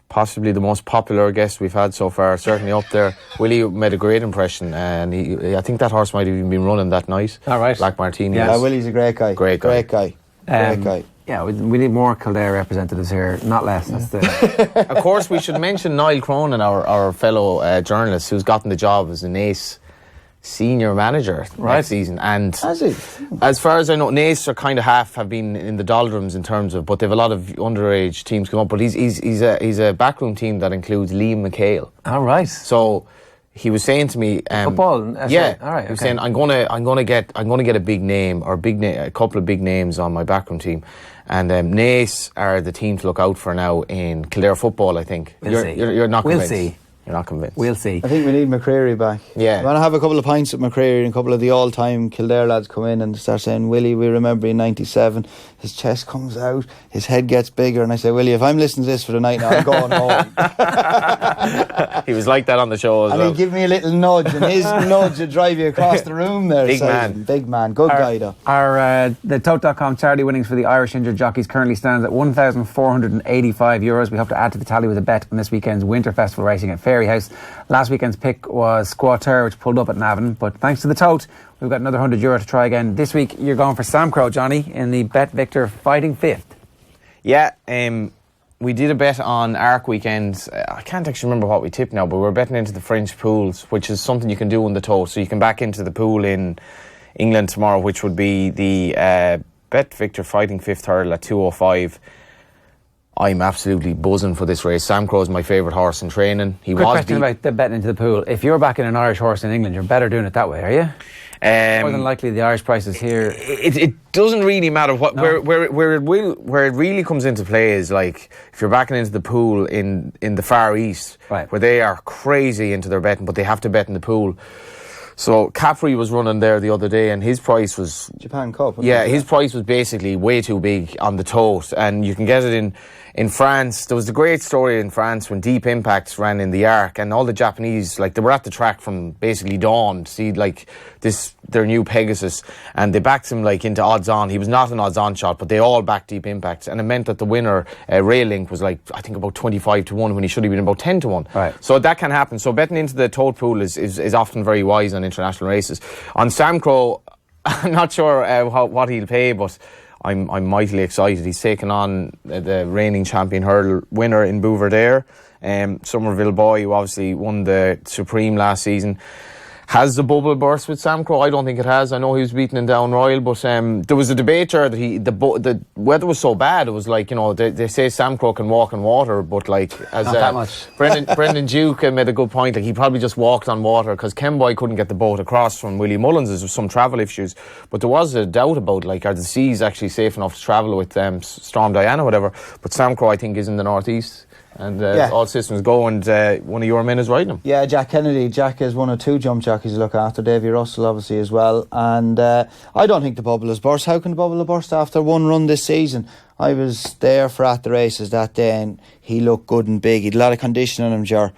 possibly the most popular guest we've had so far, certainly up there. Willie made a great impression, and I think that horse might have even been running that night. All right, Black Martini. Yeah, Willie's a great guy. Great guy. Yeah, we need more Kildare representatives here, not less. That's Of course, we should mention Niall Cronin, our fellow journalist, who's gotten the job as an ace senior manager next season, and as far as I know, Nace are kind of have been in the doldrums in terms of, but they've a lot of underage teams come up. But he's a backroom team that includes Liam McHale. All right. So he was saying to me, football. Yeah, all right. He was saying, I'm gonna get a big name or a couple of big names on my backroom team, and Naas are the team to look out for now in Kildare football. I think you're not convinced. We'll see. You're not convinced. We'll see. I think we need McCreary back. Yeah. I want to have a couple of pints with McCreary and a couple of the all-time Kildare lads come in and start saying, Willie, we remember in 97, his chest comes out, his head gets bigger, and I say, Willie, if I'm listening to this for the night now, I'm going home. He was like that on the show as well. And he'd give me a little nudge, and his nudge would drive you across the room there. Big man. Big man. Good guy, though. The Tote.com charity winnings for the Irish injured jockeys currently stands at €1,485. We hope to add to the tally with a bet on this weekend's Winter Festival racing at Fairyhouse. Last weekend's pick was Squatter, which pulled up at Navan, but thanks to the Tote, we've got another €100 to try again. This week, you're going for Sam Crow, Johnny, in the Bet Victor Fighting Fifth. Yeah, we did a bet on Arc weekend. I can't actually remember what we tipped now, but we were betting into the French pools, which is something you can do on the Tote. So you can back into the pool in England tomorrow, which would be the Bet Victor Fighting Fifth hurdle at 2:05. I'm absolutely buzzing for this race. Sam Crow is my favourite horse in training. Quick question about the betting into the pool. If you're backing an Irish horse in England, you're better doing it that way, are you? More than likely, the Irish prices here. It doesn't really matter where it really comes into play is like if you're backing into the pool in the Far East, right, where they are crazy into their betting, but they have to bet in the pool. So Capri was running there the other day, and his price was Japan Cup. Yeah, his price was basically way too big on the Tote, and you can get it in France. There was a great story in France when Deep Impact ran in the Arc, and all the Japanese, like, they were at the track from basically dawn to see like their new Pegasus, and they backed him like into odds on. He was not an odds on shot, but they all backed Deep Impact, and it meant that the winner, Rail Link, was like I think about 25-1 when he should have been about 10-1. Right. So that can happen. So betting into the Tote pool is often very wise on international races. On Sam Crow, I'm not sure what he'll pay, but I'm mightily excited. He's taken on the reigning champion hurdle winner in Bouverdere, Somerville Boy, who obviously won the Supreme last season. Has the bubble burst with Sam Crow? I don't think it has. I know he was beaten in Down Royal, but there was a debate there that the weather was so bad. It was like, you know, they say Sam Crow can walk on water, but like as not that much. Brendan Duke made a good point. Like he probably just walked on water because Ken Boy couldn't get the boat across from Willie Mullins. There was some travel issues, but there was a doubt about like are the seas actually safe enough to travel with Storm Diana or whatever. But Sam Crow I think is in the northeast. And all systems go, and one of your men is riding him. Yeah, Jack Kennedy. Jack is one of two jump jockeys to look after. Davy Russell, obviously, as well. And I don't think the bubble has burst. How can the bubble have burst after one run this season? I was there at the races that day, and he looked good and big. He had a lot of condition on him, Ger,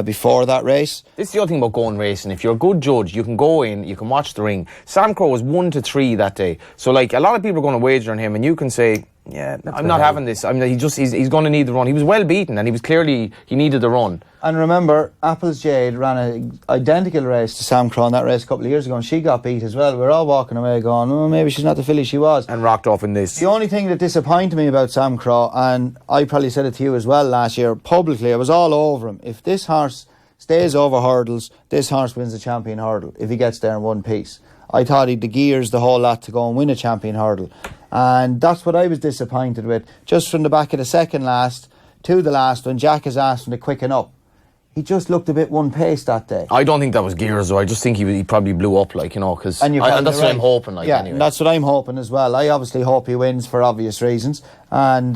before that race. This is the other thing about going racing. If you're a good judge, you can go in, you can watch the ring. Sam Crow was 1-3 that day. So, like, a lot of people are going to wager on him, and you can say, yeah, I'm not having this. I mean, he's going to need the run. He was well beaten, and he needed the run. And remember, Apple's Jade ran an identical race to Sam Crow in that race a couple of years ago, and she got beat as well. We were all walking away going, oh, maybe she's not the filly she was. And rocked off in this. The only thing that disappointed me about Sam Crow, and I probably said it to you as well last year, publicly, I was all over him. If this horse stays over hurdles, this horse wins the champion hurdle, if he gets there in one piece. I thought he'd the gears, the whole lot, to go and win a champion hurdle. And that's what I was disappointed with. Just from the back of the second last to the last, when Jack has asked him to quicken up, he just looked a bit one-paced that day. I don't think that was gears, though. I just think he probably blew up, like, you know, because that's what I'm hoping, like, yeah, anyway. That's what I'm hoping as well. I obviously hope he wins for obvious reasons. And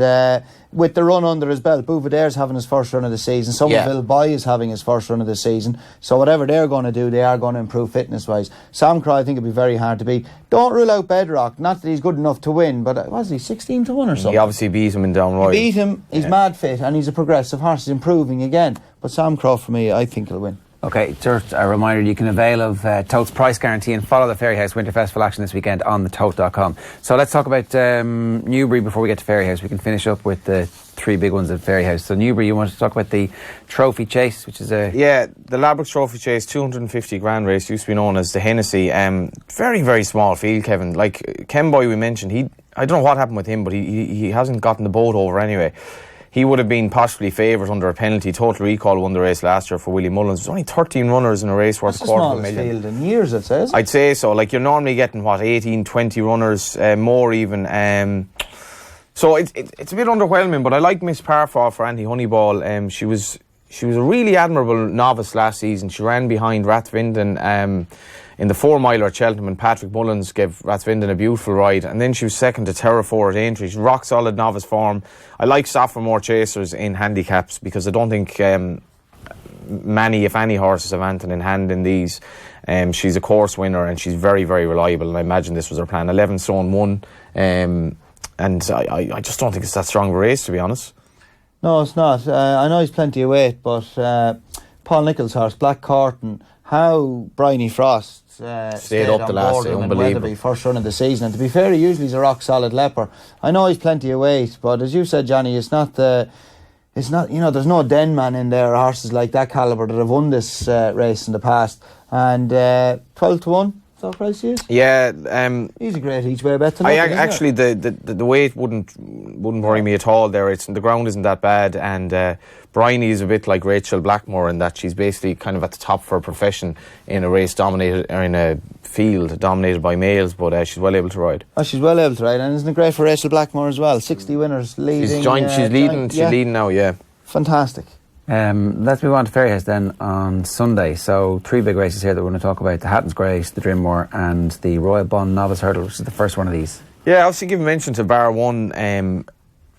with the run under his belt, Bouverdere's having his first run of the season. Somerville Boy is having his first run of the season. So whatever they're going to do, they are going to improve fitness-wise. Sam Crow, I think, it'll be very hard to beat. Don't rule out Bedrock. Not that he's good enough to win, but was he 16-1 or something? He obviously beat him in Down Royal. He beat him. He's mad fit, and he's a progressive horse. He's improving again. But Sam Crow, for me, I think he'll win. Okay, just a reminder, you can avail of Tote's price guarantee and follow the Fairyhouse Winter Festival action this weekend on the Tote.com. So let's talk about Newbury before we get to Fairyhouse. We can finish up with the three big ones at Fairyhouse. So Newbury, you want to talk about the Trophy Chase, which is a... Yeah, the Ladbrokes Trophy Chase, 250 grand race, used to be known as the Hennessy. Very, very small field, Kevin. Like, Ken Boy we mentioned, I don't know what happened with him, but he hasn't gotten the boat over anyway. He would have been possibly favourite under a penalty. Total Recall won the race last year for Willie Mullins. There's only 13 runners in a race worth $250,000. Field in years, it says. I'd say so. Like, you're normally getting, 18, 20 runners, more even. So it's a bit underwhelming, but I like Miss Parfall for Andy Honeyball. she was a really admirable novice last season. She ran behind Rathvinden in the 4 miler at Cheltenham, and Patrick Mullins gave Rathvinden a beautiful ride. And then she was second to Terra 4 at Aintree. She's rock solid novice form. I like sophomore chasers in handicaps because I don't think many, if any, horses have anything in hand in these. She's a course winner and she's very, very reliable. And I imagine this was her plan. 11 stone 1. And I just don't think it's that strong of a race, to be honest. No, it's not. I know he's plenty of weight, but Paul Nicholls' horse, Black Corton, how Bryony Frost stayed up the last day, unbelievable. Weatherby, first run of the season. And to be fair, he usually is a rock solid leper. I know he's plenty of weight, but as you said, Johnny, it's not, there's no den man in there, horses like that calibre that have won this race in the past. And 12 to 1. Is that what price he is? Yeah, he's a great each way bet. The weight wouldn't worry me at all. There, the ground isn't that bad, and Bryony is a bit like Rachel Blackmore in that she's basically kind of at the top of her profession in a race dominated, or in a field dominated by males, but she's well able to ride. Oh, she's well able to ride, and isn't it great for Rachel Blackmore as well? 60 winners leading. She's leading now. Yeah, fantastic. Let's move on to Fairyhouse then on Sunday. So 3 big races here that we're going to talk about: the Hatton's Grace, the Drinmore, and the Royal Bond Novice Hurdle, which is the first one of these. Yeah, obviously give mention to Bar 1.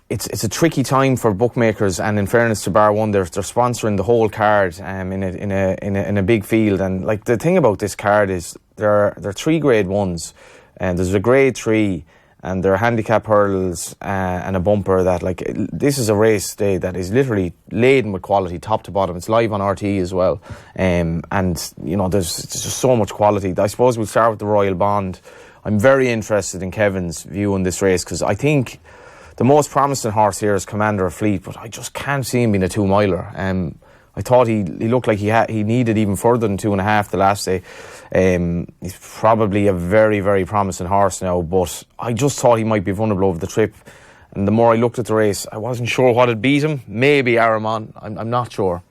It's a tricky time for bookmakers, and in fairness to Bar 1, they're sponsoring the whole card in a big field. And like the thing about this card is there are 3 grade 1s, and there's a grade 3. And there are handicap hurdles and a bumper that, like, this is a race day that is literally laden with quality, top to bottom. It's live on RT as well. And, you know, there's just so much quality. I suppose we'll start with the Royal Bond. I'm very interested in Kevin's view on this race because I think the most promising horse here is Commander of Fleet, but I just can't see him being a 2-miler. I thought he looked like he needed even further than 2.5 the last day. He's probably a very, very promising horse now, but I just thought he might be vulnerable over the trip. And the more I looked at the race, I wasn't sure what had beat him. Maybe Araman. I'm not sure.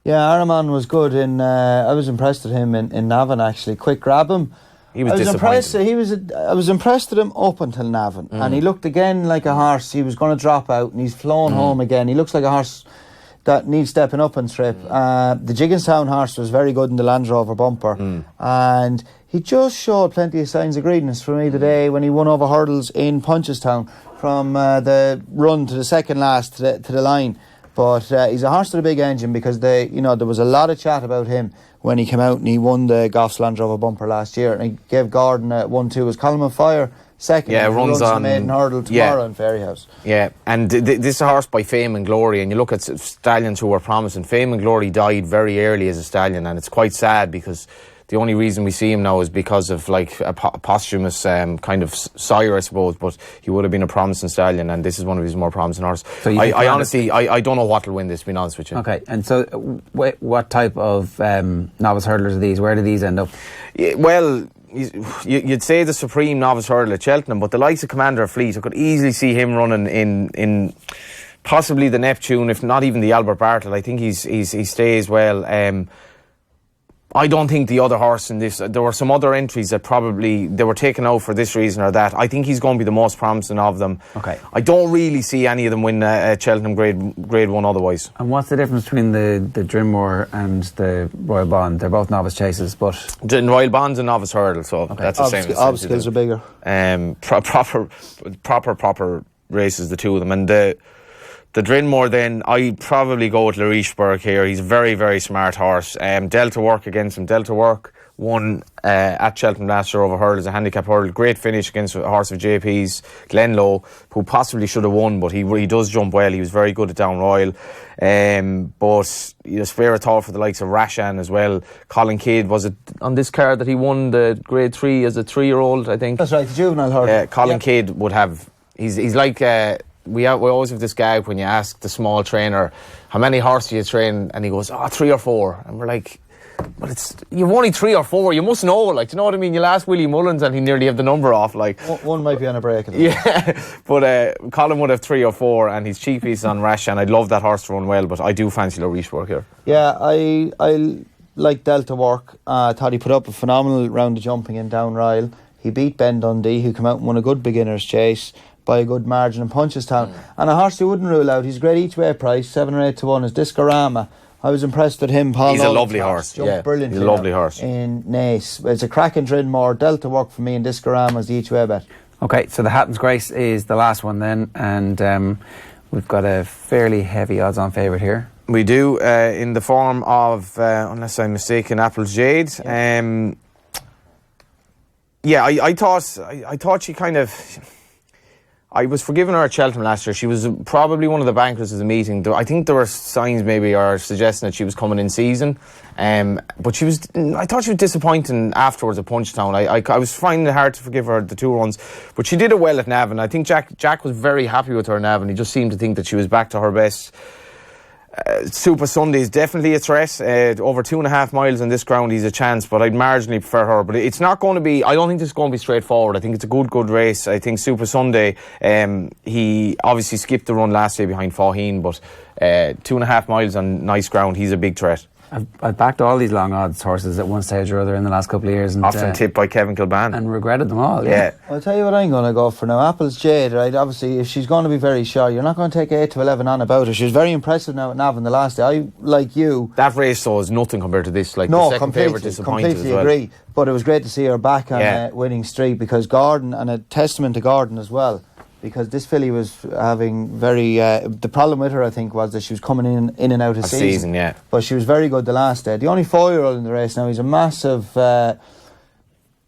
Yeah, Araman was good. I was impressed with him in Navan, actually. Quick grab him. He was disappointing. I was impressed with him up until Navan. And he looked again like a horse. He was going to drop out and he's flown home again. He looks like a horse that needs stepping up on trip. The Jigginstown horse was very good in the Land Rover bumper, and he just showed plenty of signs of greediness for me today when he won over hurdles in Punchestown from the run to the second last to the line. But he's a horse with a big engine because there was a lot of chat about him when he came out and he won the Goffs Land Rover bumper last year, and he gave Gordon 1-2 as Column of Fire. Second, runs on the maiden hurdle tomorrow in Fairyhouse. Yeah, and this is a horse by Fame and Glory, and you look at stallions who were promising. Fame and Glory died very early as a stallion, and it's quite sad because the only reason we see him now is because of like a posthumous kind of sire, I suppose, but he would have been a promising stallion, and this is one of his more promising horses. So I honestly don't know what will win this, being honest with you. Okay, and so what type of novice hurdlers are these? Where do these end up? Yeah, well, you'd say the Supreme Novice Hurdle at Cheltenham, but the likes of Commander of Fleet, I could easily see him running in possibly the Neptune, if not even the Albert Bartlett. I think he stays well. I don't think the other horse in this, there were some other entries that probably they were taken out for this reason or that. I think he's going to be the most promising of them. Okay. I don't really see any of them win Cheltenham grade 1 otherwise. And what's the difference between the Drinmore and the Royal Bond? They're both novice chases, but the Royal Bond's a novice hurdle, so that's the same. Obstacles are bigger. Proper races, the two of them. And the Drinmore, then, I'd probably go with Laricheburg here. He's a very, very smart horse. Delta Work against him. Delta Work won at Cheltenham last year over hurdles, a handicap hurdle. Great finish against a horse of JP's, Glenlow, who possibly should have won, but he does jump well. He was very good at Down Royal. But spare a thought for the likes of Rashan as well. Colin Kidd, was it on this card that he won the grade 3 as a 3-year-old, I think? That's right, the juvenile hurdle. Colin Kidd would have... He's like... We always have this gag when you ask the small trainer, how many horses do you train? And he goes, 3 or 4. And we're like, but you've only 3 or 4. You must know, like, do you know what I mean? You'll ask Willie Mullins and he nearly have the number off. Like, one might be on a break. Yeah, but Colin would have 3 or 4, and his cheap is on Rash, and I'd love that horse to run well, but I do fancy Laricheburg here. Yeah, I like Delta Work. I thought he put up a phenomenal round of jumping in Down Royal. He beat Ben Dundee, who came out and won a good beginner's chase. by a good margin in Punchestown. And a horse you wouldn't rule out, he's a great each way price, 7 or 8 to 1, is Discorama. I was impressed with him. Paul He's Nolan's a lovely horse. Jumped Yeah, brilliantly he's a lovely horse. in Naas. It's a cracking Drinmore. Delta work for me, and Discorama's the each way bet. Okay, so the Hatton's Grace is the last one then, and we've got a fairly heavy odds-on favourite here. We do, in the form of, unless I'm mistaken, Apple's Jade. I thought she kind of... I was forgiving her at Cheltenham last year. She was probably one of the bankers of the meeting. I think there were signs maybe or suggesting that she was coming in season. But I thought she was disappointing afterwards at Punchestown. I was finding it hard to forgive her the 2 runs. But she did it well at Navan. I think Jack was very happy with her at Navan. He just seemed to think that she was back to her best. Super Sunday is definitely a threat. Over 2.5 miles on this ground, he's a chance, but I'd marginally prefer her. But it's not going to be, I don't think this is going to be straightforward. I think it's a good race. I think Super Sunday, he obviously skipped the run last day behind Faugheen, but 2.5 miles on nice ground, he's a big threat. I've backed all these long odds horses at one stage or other in the last couple of years, and Often tipped by Kevin Kilban. and regretted them all. Yeah. I'll tell you what I'm going to go for now. Apple's Jade, right? Obviously, if she's going to be very sure, you're not going to take 8 to 11 on about her. She was very impressive now at Navan the last day. I, like you... That race, though, is nothing compared to this. Like, the second favourite disappointed completely as well. agree. But it was great to see her back on a winning streak, because Gordon, and a testament to Gordon as well, because this filly was having very... the problem with her, I think, was that she was coming in and out of season. Yeah. But she was very good the last day. The only 4-year-old in the race now, he's a massive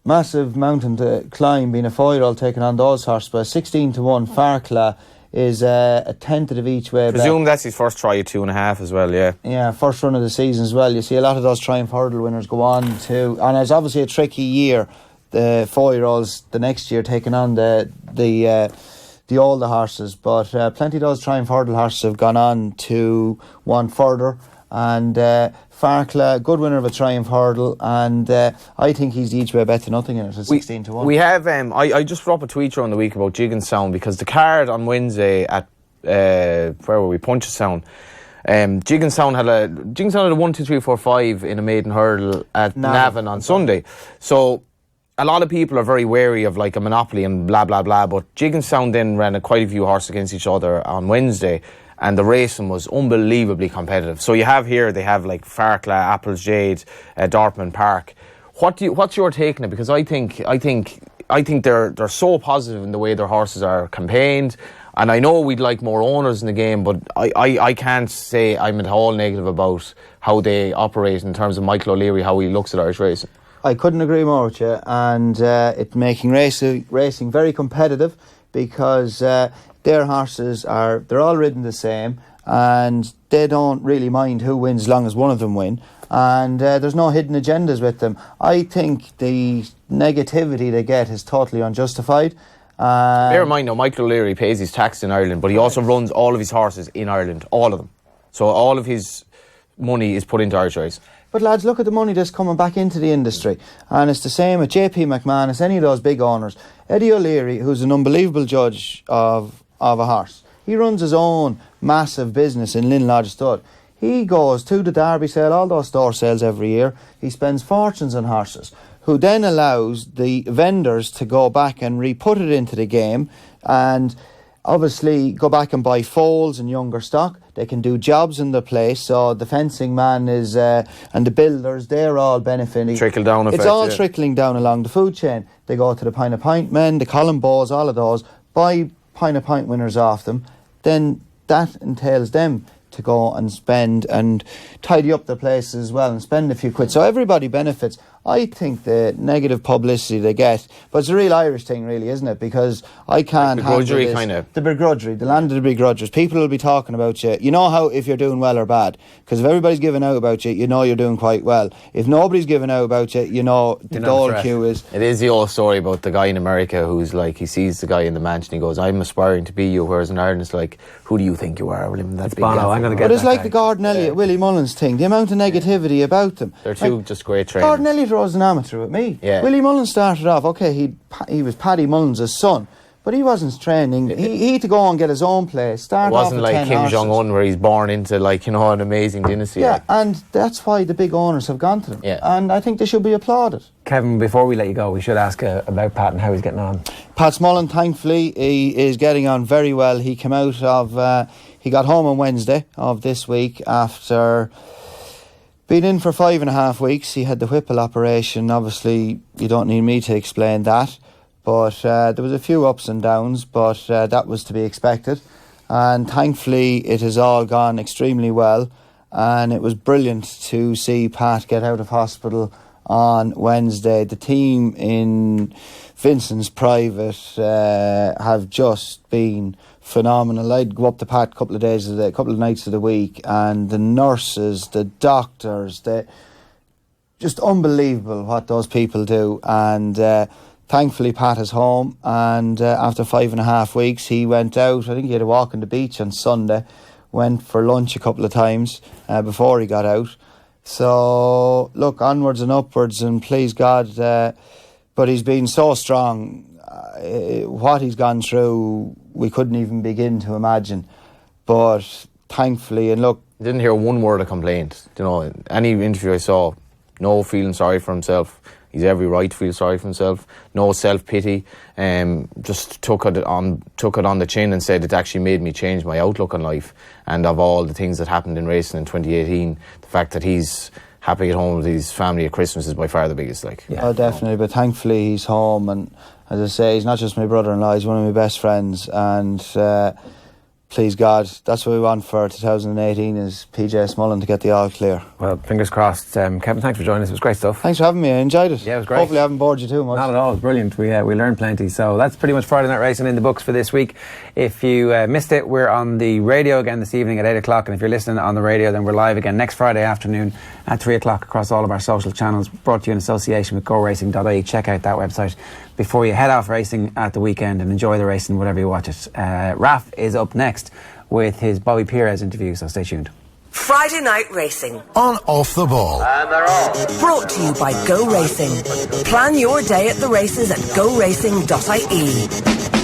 mountain to climb, being a 4-year-old taking on those horses. But 16 to 1, Farcla is a tentative each way. Presume that's his first try at 2.5 as well, yeah. Yeah, first run of the season as well. You see a lot of those Triumph Hurdle winners go on to... And it's obviously a tricky year, the 4-year-olds the next year taking on the older horses, but plenty of those Triumph Hurdle horses have gone on to one further, and Farcla, good winner of a Triumph Hurdle, and I think he's the each way bet to nothing in it at 16 to 1. We have, I just brought up a tweet during the week about Jigginstown, because the card on Wednesday at, where were we, Punchestown, Jigginstown had a 1, 2, 3, 4, 5 in a maiden hurdle at Navan on Sunday. So a lot of people are very wary of like a monopoly and blah blah blah, but Jigginstown then ran quite a few horses against each other on Wednesday, and the racing was unbelievably competitive. So you have here, they have like Farcla, Apple's Jade, Dortmund Park. What's your take on it? Because I think they're so positive in the way their horses are campaigned, and I know we'd like more owners in the game, but I can't say I'm at all negative about how they operate in terms of Michael O'Leary, how he looks at Irish racing. I couldn't agree more with you, and it's making racing very competitive, because their horses they're all ridden the same, and they don't really mind who wins as long as one of them win, and there's no hidden agendas with them. I think the negativity they get is totally unjustified. Bear in mind now, Michael O'Leary pays his tax in Ireland, but he also runs all of his horses in Ireland, all of them. So all of his money is put into Irish racing. But lads, look at the money that's coming back into the industry, and it's the same at JP McManus, any of those big owners. Eddie O'Leary, who's an unbelievable judge of a horse, he runs his own massive business in Lynn Lodge Stud. He goes to the Derby sale, all those store sales every year. He spends fortunes on horses, who then allows the vendors to go back and re-put it into the game, and obviously go back and buy foals and younger stock. They can do jobs in the place, so the fencing man is and the builders, they're all benefiting. Trickle down effect. It's all trickling down along the food chain. They go to the Pint of Pint men, the Colin Bows, all of those, buy Pint of Pint winners off them. Then that entails them to go and spend and tidy up the place as well and spend a few quid. So everybody benefits. I think the negative publicity they get, but it's a real Irish thing really, isn't it? Because I can't have begrudgery kind of. The begrudgery, the land of the begrudgers. People will be talking about you. You know how if you're doing well or bad. Because if everybody's giving out about you, you know you're doing quite well. If nobody's giving out about you, you know the dole queue is. It is the old story about the guy in America who's like, he sees the guy in the mansion, he goes, I'm aspiring to be you, whereas in Ireland it's like, who do you think you are? Well, that's Bono, I'm going to get But it's that like guy. the Gordon Elliott, Willie Mullins thing, the amount of negativity about them. They're two just great trainers. Gordon Elliott was an amateur with me. Yeah. Willie Mullins started off, okay, he was Paddy Mullins' son, but he wasn't training. He had to go and get his own place. It wasn't like Kim Jong-un where he's born into like, you know, an amazing dynasty. Yeah, like. and that's why the big owners have gone to them. Yeah. And I think they should be applauded. Kevin, before we let you go, we should ask about Pat and how he's getting on. Pat Smullen, thankfully, he is getting on very well. He came out of... he got home on Wednesday of this week after being in for 5.5 weeks. He had the Whipple operation. Obviously, you don't need me to explain that. But there was a few ups and downs, but that was to be expected. And thankfully, it has all gone extremely well. And it was brilliant to see Pat get out of hospital on Wednesday. The team in Vincent's Private have just been phenomenal. I'd go up to Pat a couple of nights of the week, and the nurses, the doctors, just unbelievable what those people do. And thankfully Pat is home, and after 5.5 weeks he went out. I think he had a walk on the beach on Sunday, went for lunch a couple of times before he got out. So look, onwards and upwards, and please God, but he's been so strong. What he's gone through, we couldn't even begin to imagine. But thankfully, and look, I didn't hear one word of complaint. You know, any interview I saw, no feeling sorry for himself. He's every right to feel sorry for himself. No self-pity. Just took it on the chin and said it actually made me change my outlook on life. And of all the things that happened in racing in 2018, the fact that he's happy at home with his family at Christmas is by far the biggest. Yeah. Oh, definitely. But thankfully he's home, and as I say, he's not just my brother-in-law, he's one of my best friends. And please God, that's what we want for 2018, is PJ Smullen to get the all clear. Well, fingers crossed. Kevin, thanks for joining us. It was great stuff. Thanks for having me. I enjoyed it. Yeah, it was great. Hopefully I haven't bored you too much. Not at all. It was brilliant. We learned plenty. So that's pretty much Friday Night Racing in the books for this week. If you missed it, we're on the radio again this evening at 8 o'clock. And if you're listening on the radio, then we're live again next Friday afternoon at 3 o'clock across all of our social channels, brought to you in association with GoRacing.ie. Check out that website before you head off racing at the weekend, and enjoy the racing, whatever you watch it. Raf is up next with his Bobby Perez interview, so stay tuned. Friday Night Racing. On Off the Ball. And they're off. Brought to you by Go Racing. Plan your day at the races at goracing.ie.